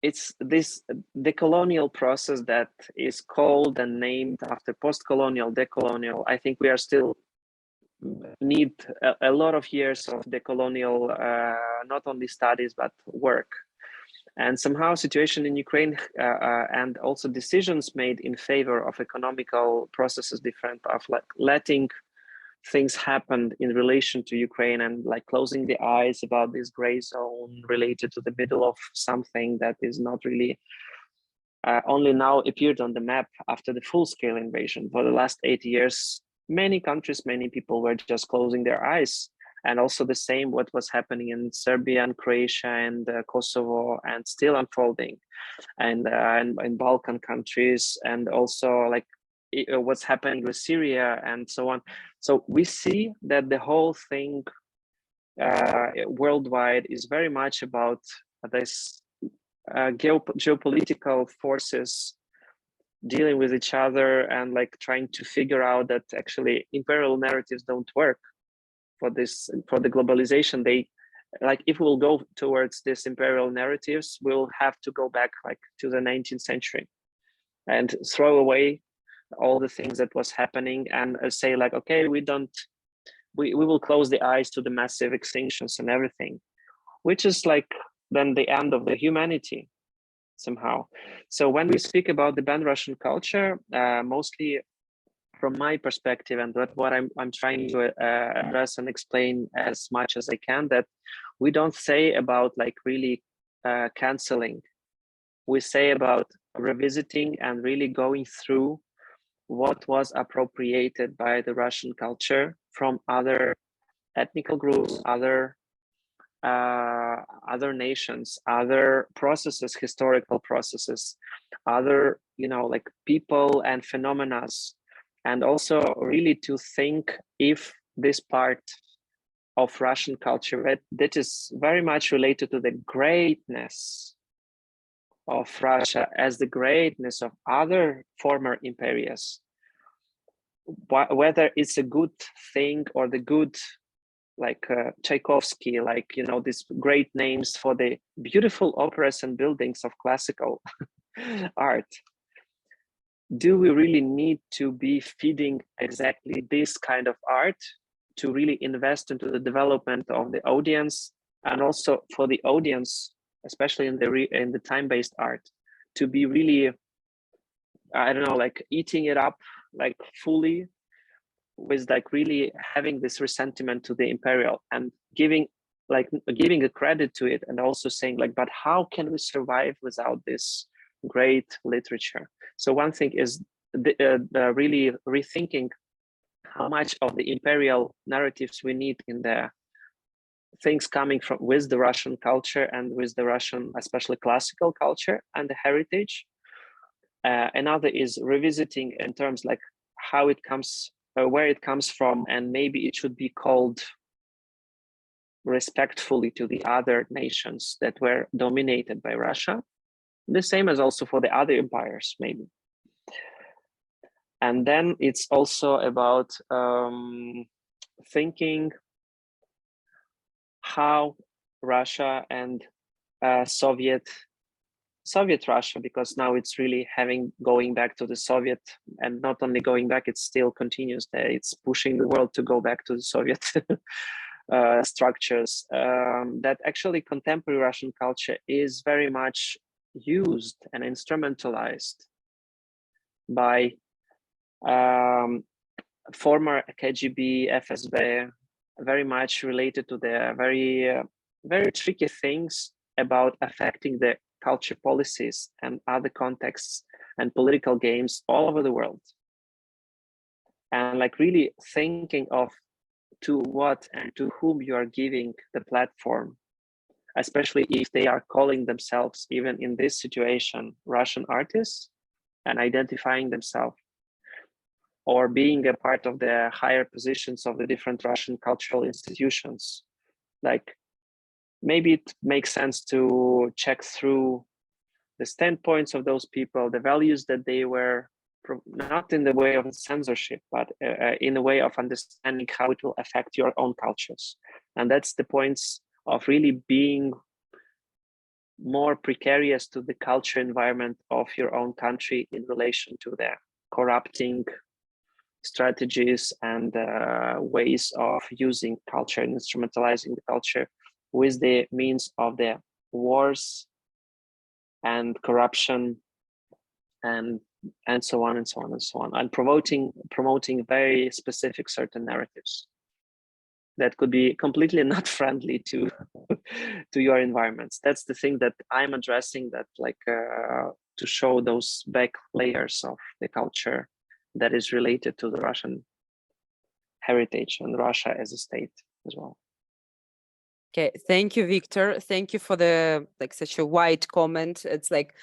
it's this decolonial process that is called and named after post-colonial, decolonial. I think we are still need a lot of years of decolonial, not only studies, but work. And somehow situation in Ukraine and also decisions made in favor of economical processes different, of like letting things happen in relation to Ukraine and like closing the eyes about this gray zone related to the middle of something that is not really only now appeared on the map after the full-scale invasion. For the last 8 years, many countries, many people were just closing their eyes. And also the same what was happening in Serbia and Croatia and Kosovo, and still unfolding, and in Balkan countries, and also like what's happening with Syria and so on. So we see that the whole thing worldwide is very much about this geopolitical forces dealing with each other and like trying to figure out that actually imperial narratives don't work for the globalization. They like, if we'll go towards this imperial narratives, we'll have to go back like to the 19th century and throw away all the things that was happening and say like, okay, we will close the eyes to the massive extinctions and everything, which is like then the end of the humanity somehow. So when we speak about the banned Russian culture, mostly from my perspective, and what I'm trying to address and explain as much as I can, that we don't say about like really canceling. We say about revisiting and really going through what was appropriated by the Russian culture from other ethnic groups, other other nations, other processes, historical processes, other, like people and phenomena, and also really to think if this part of Russian culture that is very much related to the greatness of Russia as the greatness of other former imperias, whether it's a good thing or the good, like Tchaikovsky, like, these great names for the beautiful operas and buildings of classical art. Do we really need to be feeding exactly this kind of art to really invest into the development of the audience, and also for the audience, especially in the time-based art, to be really, I don't know, like eating it up like fully, with like really having this resentment to the imperial and giving a credit to it, and also saying like, but how can we survive without this great literature? So one thing is really rethinking how much of the imperial narratives we need in the things coming from with the Russian culture and with the Russian, especially classical culture and the heritage. Another is revisiting in terms like how it comes, where it comes from, and maybe it should be called respectfully to the other nations that were dominated by Russia. The same as also for the other empires, maybe. And then it's also about thinking how Russia and Soviet Russia, because now it's really going back to the Soviet, and not only going back, it still continues there. It's pushing the world to go back to the Soviet structures. That actually contemporary Russian culture is very much used and instrumentalized by former KGB, FSB, very much related to the very tricky things about affecting the culture policies and other contexts and political games all over the world. And like really thinking of to what and to whom you are giving the platform, especially if they are calling themselves, even in this situation, Russian artists, and identifying themselves, or being a part of the higher positions of the different Russian cultural institutions. Like, maybe it makes sense to check through the standpoints of those people, the values that they were, not in the way of censorship, but in a way of understanding how it will affect your own cultures. And that's the points of really being more precarious to the culture environment of your own country in relation to the corrupting strategies and ways of using culture and instrumentalizing the culture with the means of the wars and corruption and so on and so on and so on, and promoting very specific certain narratives that could be completely not friendly to to your environments. That's the thing that I'm addressing, that like to show those back layers of the culture that is related to the Russian heritage and Russia as a state as well. Okay, thank you, Victor. Thank you for the such a wide comment. It's like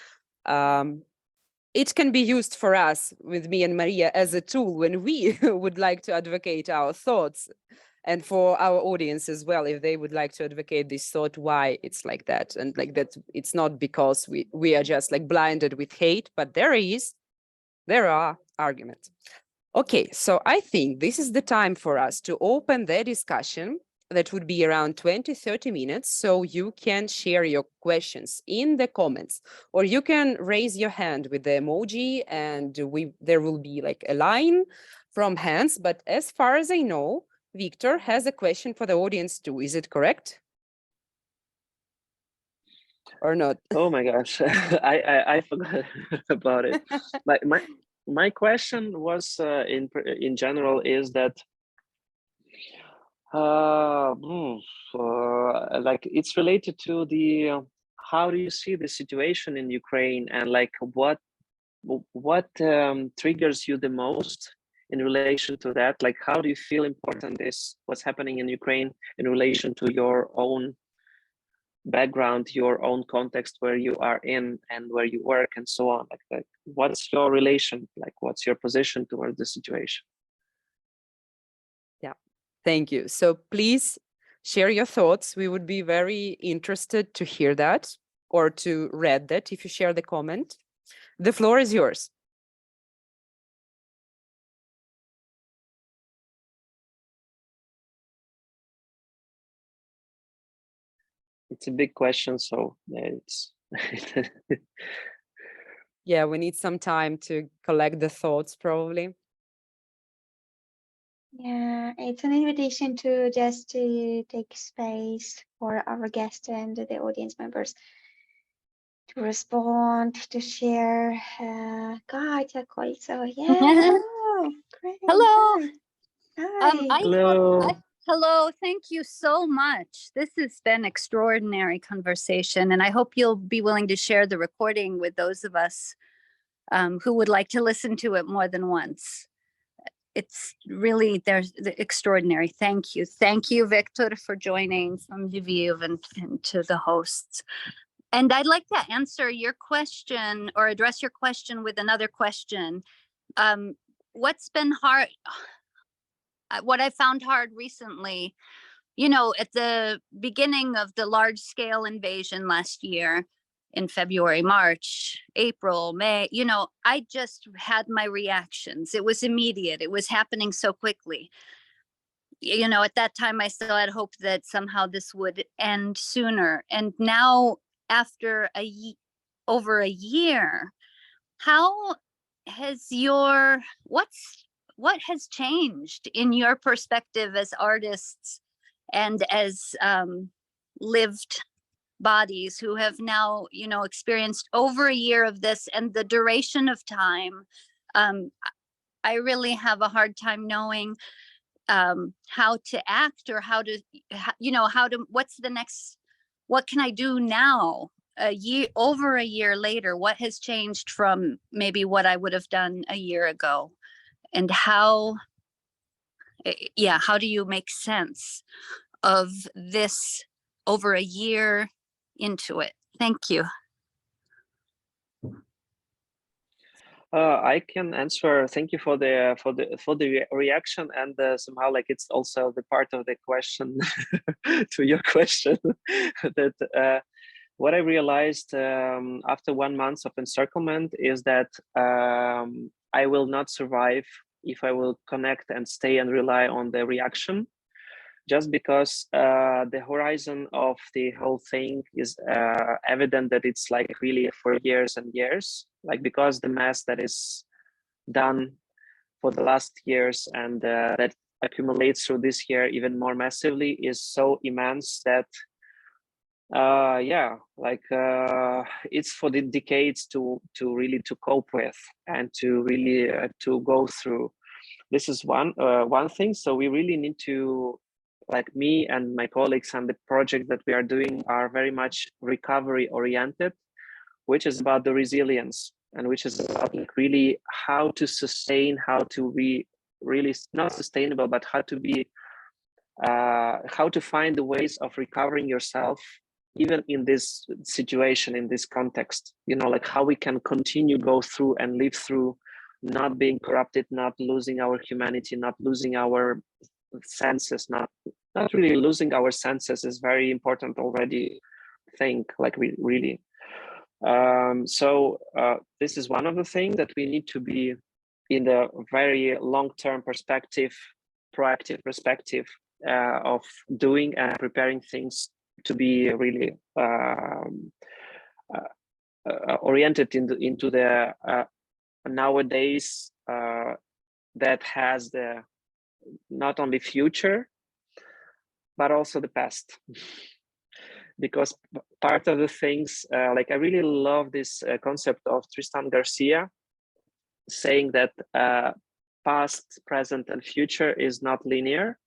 it can be used for us with me and Mariia as a tool when we would like to advocate our thoughts, and for our audience as well, if they would like to advocate this thought, why it's like that, and like that it's not because we are just like blinded with hate, but there are arguments. Okay, so I think this is the time for us to open the discussion. That would be around 20-30 minutes. So you can share your questions in the comments, or you can raise your hand with the emoji, and there will be like a line from hands. But as far as I know, Victor has a question for the audience too. Is it correct? Or not? Oh my gosh, I forgot about it. My question was in general is that like it's related to the how do you see the situation in Ukraine, and like what triggers you the most in relation to that? Like, how do you feel important is what's happening in Ukraine in relation to your own background, your own context where you are in and where you work and so on. Like what's your relation? Like what's your position towards the situation? Yeah, thank you. So please share your thoughts. We would be very interested to hear that or to read that if you share the comment. The floor is yours. It's a big question, so it's Yeah, we need some time to collect the thoughts, probably. Yeah, it's an invitation to just to take space for our guests and the audience members to respond, to share. Katja also, yeah. Oh, great. Hello. Hi. hello. Hello. Thank you so much. This has been extraordinary conversation, and I hope you'll be willing to share the recording with those of us who would like to listen to it more than once. It's really extraordinary. Thank you. Thank you, Victor, for joining from Lviv and to the hosts. And I'd like to answer your question or address your question with another question. What's been hard? What I found hard recently, you know, at the beginning of the large scale invasion last year in February, March, April, May, you know, I just had my reactions. It was immediate. It was happening so quickly. You know, at that time, I still had hope that somehow this would end sooner. And now, after over a year, how has what has changed in your perspective as artists and as lived bodies who have now, you know, experienced over a year of this and the duration of time? I really have a hard time knowing how to act or how to, you know, what's the next, what can I do now? Over a year later, what has changed from maybe what I would have done a year ago? And how do you make sense of this over a year into it? Thank you. I can answer. Thank you for the reaction, and somehow like it's also the part of the question to your question that what I realized after 1 month of encirclement is that I will not survive if I will connect and stay and rely on the reaction, just because the horizon of the whole thing is evident that it's like really for years and years, like because the mass that is done for the last years and that accumulates through this year even more massively is so immense that it's for the decades to really to cope with and to really to go through. This is one thing. So we really need to, like me and my colleagues and the project that we are doing are very much recovery oriented, which is about the resilience and which is about like really how to sustain, how to be really not sustainable, but how to be how to find the ways of recovering yourself even in this situation, in this context, you know, like how we can continue go through and live through, not being corrupted, not losing our humanity, not losing our senses, not really losing our senses is very important already thing, like we really this is one of the things that we need to be in the very long-term perspective, proactive perspective of doing and preparing things to be really oriented into the nowadays that has the not only future but also the past. Because part of the things like I really love this concept of Tristan Garcia saying that past, present and future is not linear.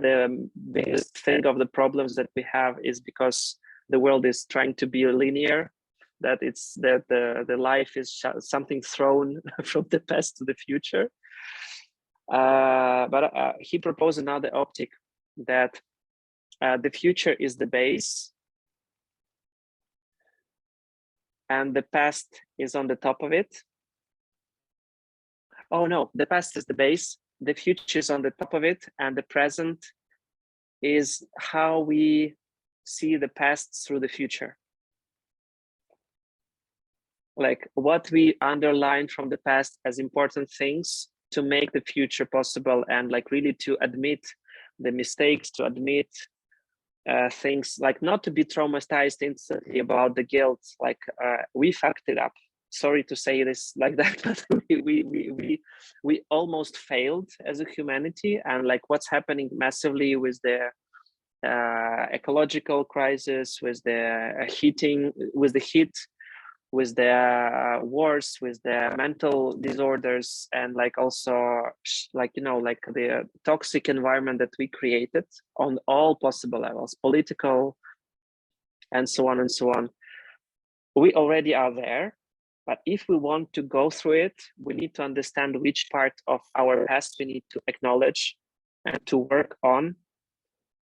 The biggest thing of the problems that we have is because the world is trying to be linear, that it's that the life is something thrown from the past to the future. But he proposed another optic that the future is the base and the past is on the top of it. Oh no, the past is the base, the future is on the top of it, and the present is how we see the past through the future. Like what we underline from the past as important things to make the future possible, and like really to admit the mistakes, to admit things, like not to be traumatized instantly about the guilt, like we fucked it up. Sorry to say this like that, but we almost failed as a humanity, and like what's happening massively with the ecological crisis, with the heating, with the heat, with the wars, with the mental disorders, and like also like, you know, like the toxic environment that we created on all possible levels, political, and so on and so on. We already are there, but if we want to go through it, we need to understand which part of our past we need to acknowledge and to work on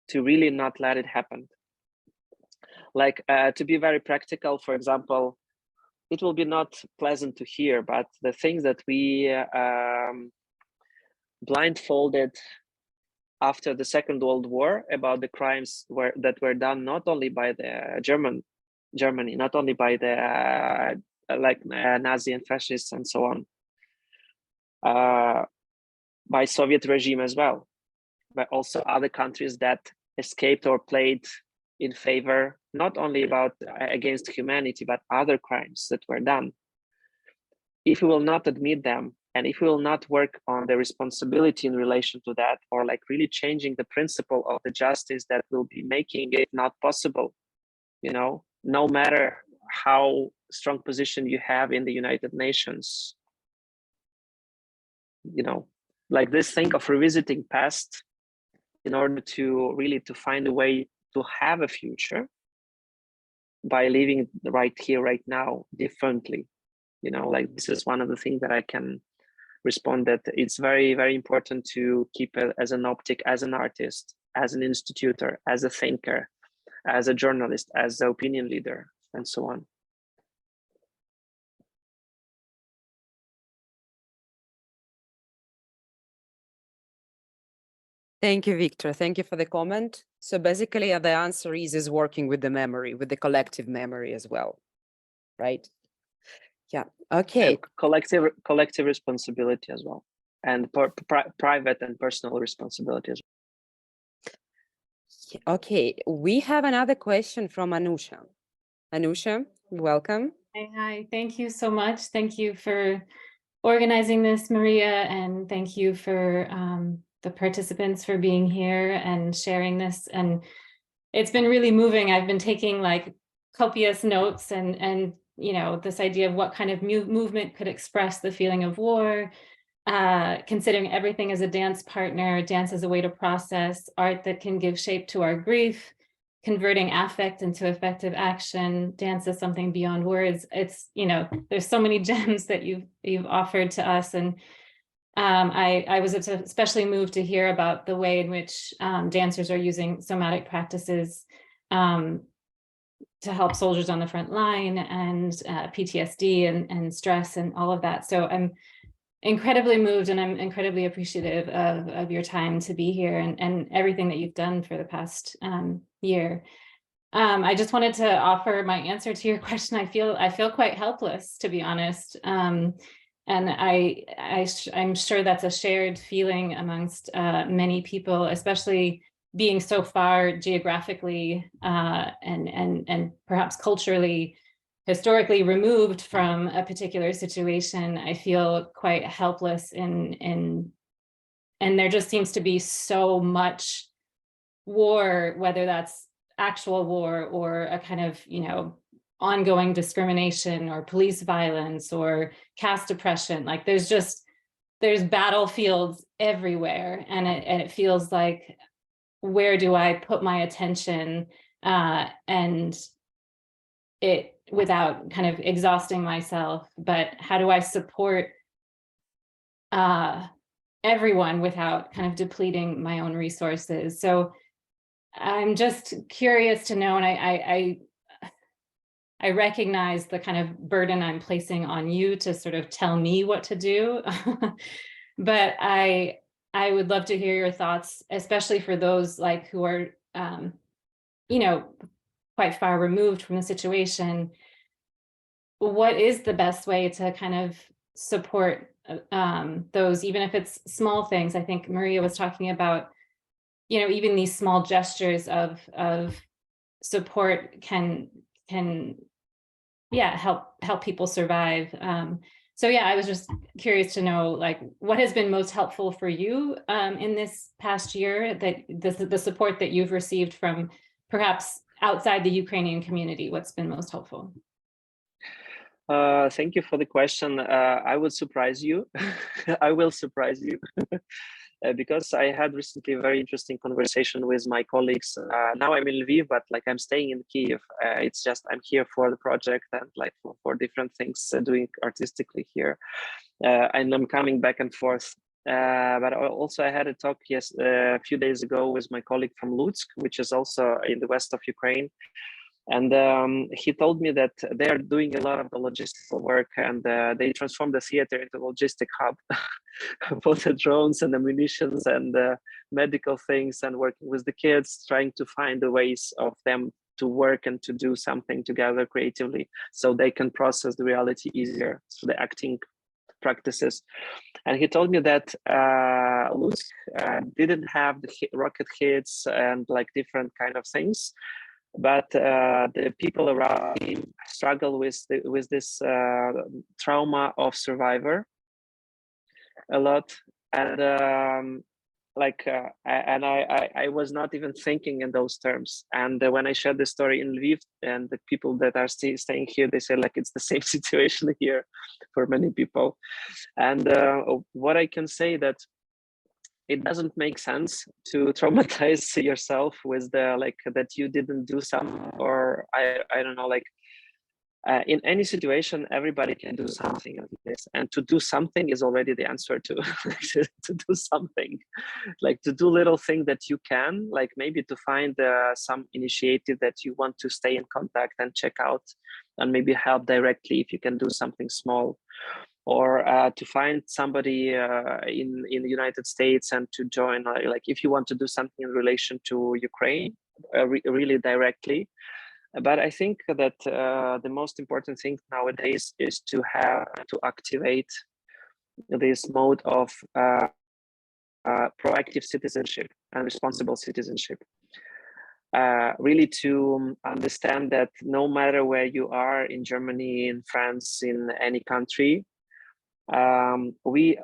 to really not let it happen. Like to be very practical, for example, it will be not pleasant to hear, but the things that we blindfolded after the Second World War about the crimes that were done not only by the Germany, not only by the Nazi and fascists and so on, by Soviet regime as well, but also other countries that escaped or played in favor, not only about against humanity, but other crimes that were done. If we will not admit them, and if we will not work on the responsibility in relation to that, or like really changing the principle of the justice that will be making it not possible, you know, no matter how strong position you have in the United Nations, you know, like this thing of revisiting past in order to really to find a way to have a future by living right here, right now, differently. You know, like this is one of the things that I can respond, that it's very, very important to keep it as an optic, as an artist, as an institutor, as a thinker, as a journalist, as an opinion leader, and so on. Thank you, Victor. Thank you for the comment. So basically, the answer is working with the memory, with the collective memory as well, right? Yeah. Okay. And collective responsibility as well, and private and personal responsibility as well. Okay. We have another question from Anusha. Anusha, welcome. Hi. Thank you so much. Thank you for organizing this, Mariia, and thank you for the participants for being here and sharing this. And it's been really moving. I've been taking like copious notes and you know, this idea of what kind of movement could express the feeling of war, considering everything as a dance partner, dance as a way to process, art that can give shape to our grief, converting affect into effective action, dance as something beyond words. It's, you know, there's so many gems that you've offered to us. And I was especially moved to hear about the way in which dancers are using somatic practices to help soldiers on the front line, and PTSD and stress and all of that. So I'm incredibly moved, and I'm incredibly appreciative of your time to be here and everything that you've done for the past year. I just wanted to offer my answer to your question. I feel quite helpless, to be honest. And I'm sure that's a shared feeling amongst many people, especially being so far geographically and perhaps culturally, historically removed from a particular situation. I feel quite helpless and there just seems to be so much war, whether that's actual war or a kind of, you know, ongoing discrimination or police violence or caste oppression. Like there's battlefields everywhere, and it feels like, where do I put my attention and it without kind of exhausting myself, but how do I support everyone without kind of depleting my own resources? So I'm just curious to know, and I recognize the kind of burden I'm placing on you to sort of tell me what to do. But I would love to hear your thoughts, especially for those like who are, you know, quite far removed from the situation. What is the best way to kind of support those, even if it's small things? I think Mariia was talking about, you know, even these small gestures of support can yeah, help people survive. So yeah, I was just curious to know, like, what has been most helpful for you in this past year, that the support that you've received from perhaps outside the Ukrainian community. What's been most helpful? Thank you for the question. I would surprise you. I will surprise you. Because I had recently a very interesting conversation with my colleagues. Now I'm in Lviv, but like I'm staying in Kiev. It's just I'm here for the project and like for different things doing artistically here. And I'm coming back and forth. But also I had a talk a few days ago with my colleague from Lutsk, which is also in the west of Ukraine. And he told me that they are doing a lot of the logistical work, and they transformed the theater into a logistic hub for the drones and the munitions and medical things, and working with the kids, trying to find the ways of them to work and to do something together creatively so they can process the reality easier, so the acting practices. And he told me that Lutsk didn't have the rocket hits and like different kind of things, but the people around him struggle with this trauma of survivor a lot. And I was not even thinking in those terms. And when I shared the story in Lviv, and the people that are staying here, they say like it's the same situation here for many people. And what I can say that it doesn't make sense to traumatize yourself with the like that you didn't do something, or I don't know, like in any situation everybody can do something like this, and to do something is already the answer to to do something, like to do little thing that you can, like maybe to find some initiative that you want to stay in contact and check out, and maybe help directly if you can do something small, or to find somebody in the United States and to join, like if you want to do something in relation to Ukraine, really directly. But I think that the most important thing nowadays is to activate this mode of proactive citizenship and responsible citizenship. Really to understand that no matter where you are, in Germany, in France, in any country, we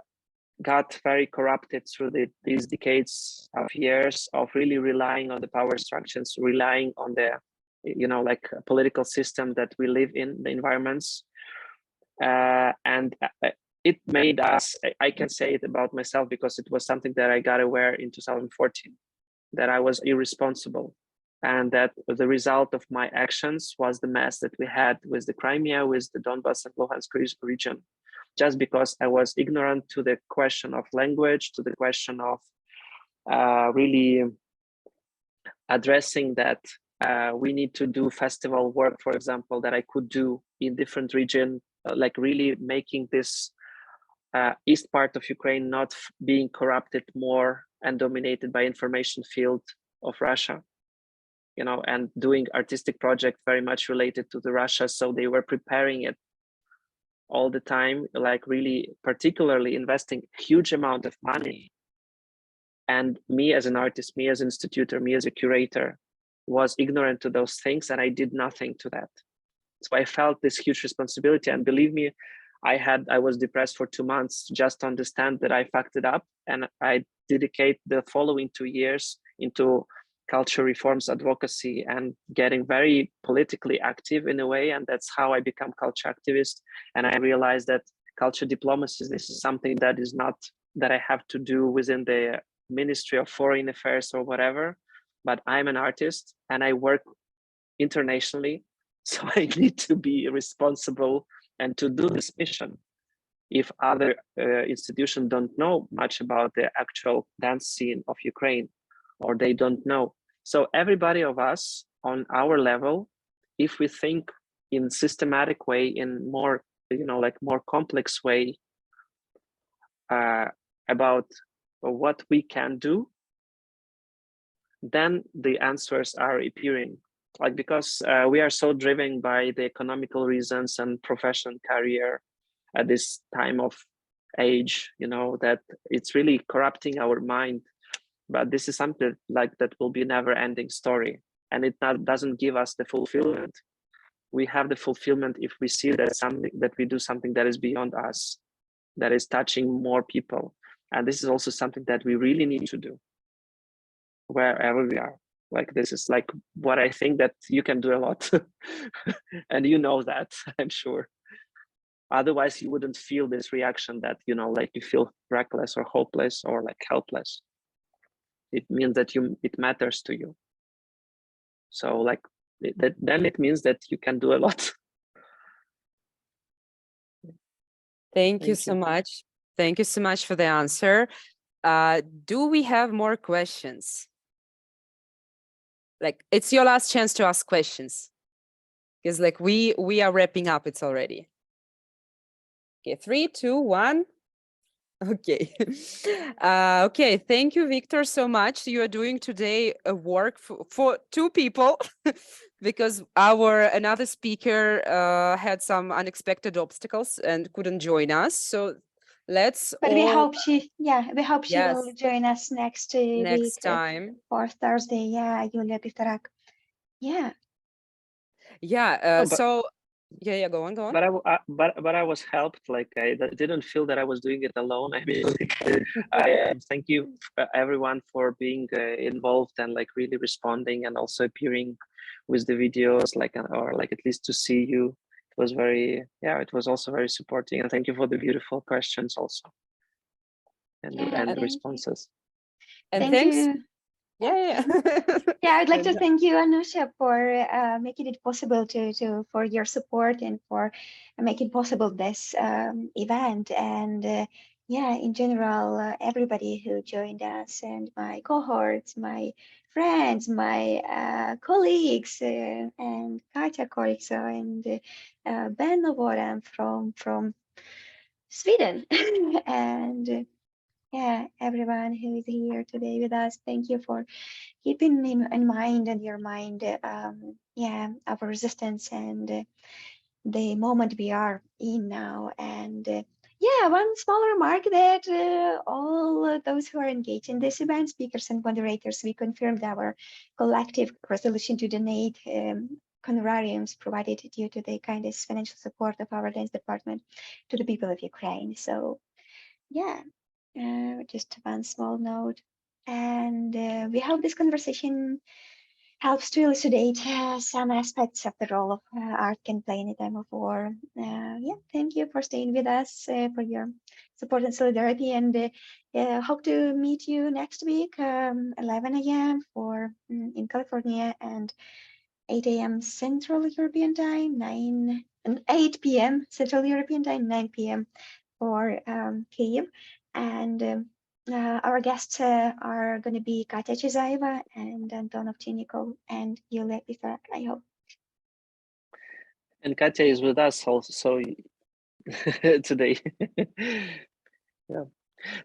got very corrupted through these decades of years of really relying on the power structures, relying on the, you know, like a political system that we live in, the environments. And it made us, I can say it about myself because it was something that I got aware in 2014, that I was irresponsible. And that the result of my actions was the mess that we had with the Crimea, with the Donbas and Luhansk region. Just because I was ignorant to the question of language, to the question of really addressing that we need to do festival work, for example, that I could do in different region, like really making this east part of Ukraine not being corrupted more and dominated by information field of Russia, you know, and doing artistic project very much related to the Russia. So they were preparing it all the time, like really particularly investing huge amount of money. And me as an artist, me as an institutor, me as a curator was ignorant to those things, and I did nothing to that. So I felt this huge responsibility, and believe me, I was depressed for 2 months just to understand that I fucked it up, and I dedicate the following 2 years into culture reforms advocacy and getting very politically active in a way. And that's how I become culture activist. And I realized that culture diplomacy, this is something that is not that I have to do within the Ministry of Foreign Affairs or whatever, but I'm an artist and I work internationally. So I need to be responsible and to do this mission. If other institutions don't know much about the actual dance scene of Ukraine, or they don't know. So everybody of us on our level, if we think in systematic way, in more, like more complex way, about what we can do, then the answers are appearing. Like, because we are so driven by the economical reasons and profession career at this time of age, that it's really corrupting our mind. But this is something like that will be a never-ending story, and it doesn't give us the fulfillment. We have the fulfillment if we see that we do something that is beyond us, that is touching more people. And this is also something that we really need to do wherever we are. Like, this is like what I think that you can do a lot. And that, I'm sure. Otherwise you wouldn't feel this reaction that, like you feel reckless or hopeless or like helpless. It means that it matters to you. So like then it means that you can do a lot. Thank you so much. Thank you so much for the answer. Do we have more questions? Like, it's your last chance to ask questions, because like we are wrapping up. It's already. Okay, 3, 2, 1. Okay. Okay, thank you, Victor, so much. You are doing today a work for 2 people because another speaker had some unexpected obstacles and couldn't join us. So let's But we hope she Yes. will join us next week next time. for Thursday. Yeah, Yulia Pivtarak. Yeah. Yeah. But- So yeah, go on. But I was helped. Like, I didn't feel that I was doing it alone. I mean, I thank you everyone for being involved and like really responding and also appearing with the videos, like, or like at least to see you. It was it was also very supporting, and thank you for the beautiful questions also and Thank responses. And Thank thanks. you. Yeah. Yeah, I'd like to And- thank you, Anusha, for making it possible for your support and for making possible this event. And yeah, in general, everybody who joined us and my cohorts, my friends, my colleagues, and Katja Koikso and Ben Novoran from Sweden. And yeah, everyone who is here today with us, thank you for keeping in mind and your mind, our resistance and the moment we are in now. And yeah, one small remark that all those who are engaged in this event, speakers and moderators, we confirmed our collective resolution to donate honorariums provided due to the kindest financial support of our dance department to the people of Ukraine. So yeah, just one small note. And we hope this conversation helps to elucidate some aspects of the role of art can play in a time of war. Yeah, thank you for staying with us, for your support and solidarity, and hope to meet you next week, 11 a.m. in California and 8 a.m. Central European Time, 8 p.m. Central European Time, 9 p.m. for Kyiv. And our guests are going to be Katya Chizaeva and Anton Ovchinnikov and Yulia Pivtarak, I hope. And Katya is with us also today. Yeah,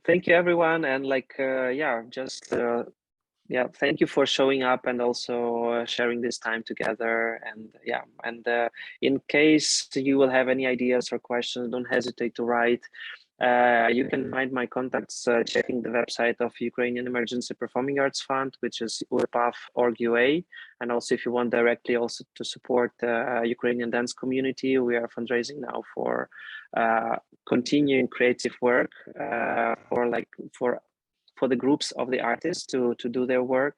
thank you everyone, and like thank you for showing up and also sharing this time together. And in case you will have any ideas or questions, don't hesitate to write. You can find my contacts checking the website of Ukrainian Emergency Performing Arts Fund, which is urpaf.org.ua. And also, if you want directly also to support the Ukrainian dance community, we are fundraising now for continuing creative work for the groups of the artists to do their work.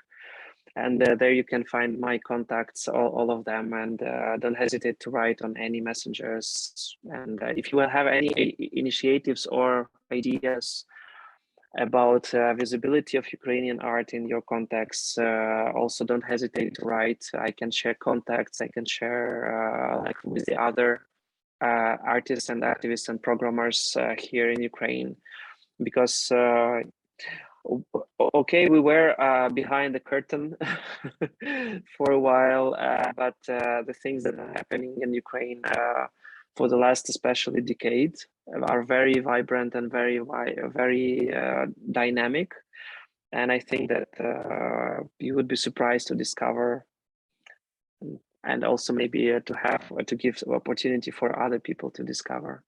And there you can find my contacts, all of them, and don't hesitate to write on any messengers. And if you will have any initiatives or ideas about visibility of Ukrainian art in your contexts, also don't hesitate to write. I can share contacts, I can share like with the other artists and activists and programmers here in Ukraine, because Okay, we were behind the curtain for a while, but the things that are happening in Ukraine for the last especially decade are very vibrant and very dynamic. And I think that you would be surprised to discover, and also maybe to give opportunity for other people to discover.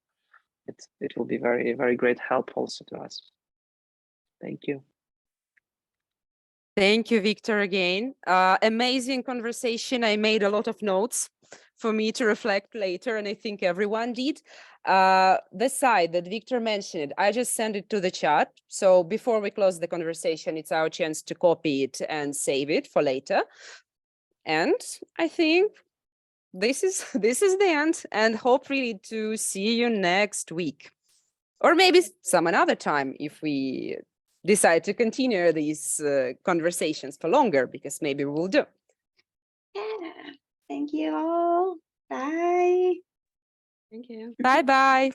It will be very great help also to us. Thank you. Thank you, Victor, again. Amazing conversation. I made a lot of notes for me to reflect later, and I think everyone did. The site that Victor mentioned, I just sent it to the chat. So before we close the conversation, it's our chance to copy it and save it for later. And I think this is the end, and hope really to see you next week. Or maybe some another time if we decide to continue these conversations for longer, because maybe we'll do. Yeah. Thank you all. Bye. Thank you. Bye-bye.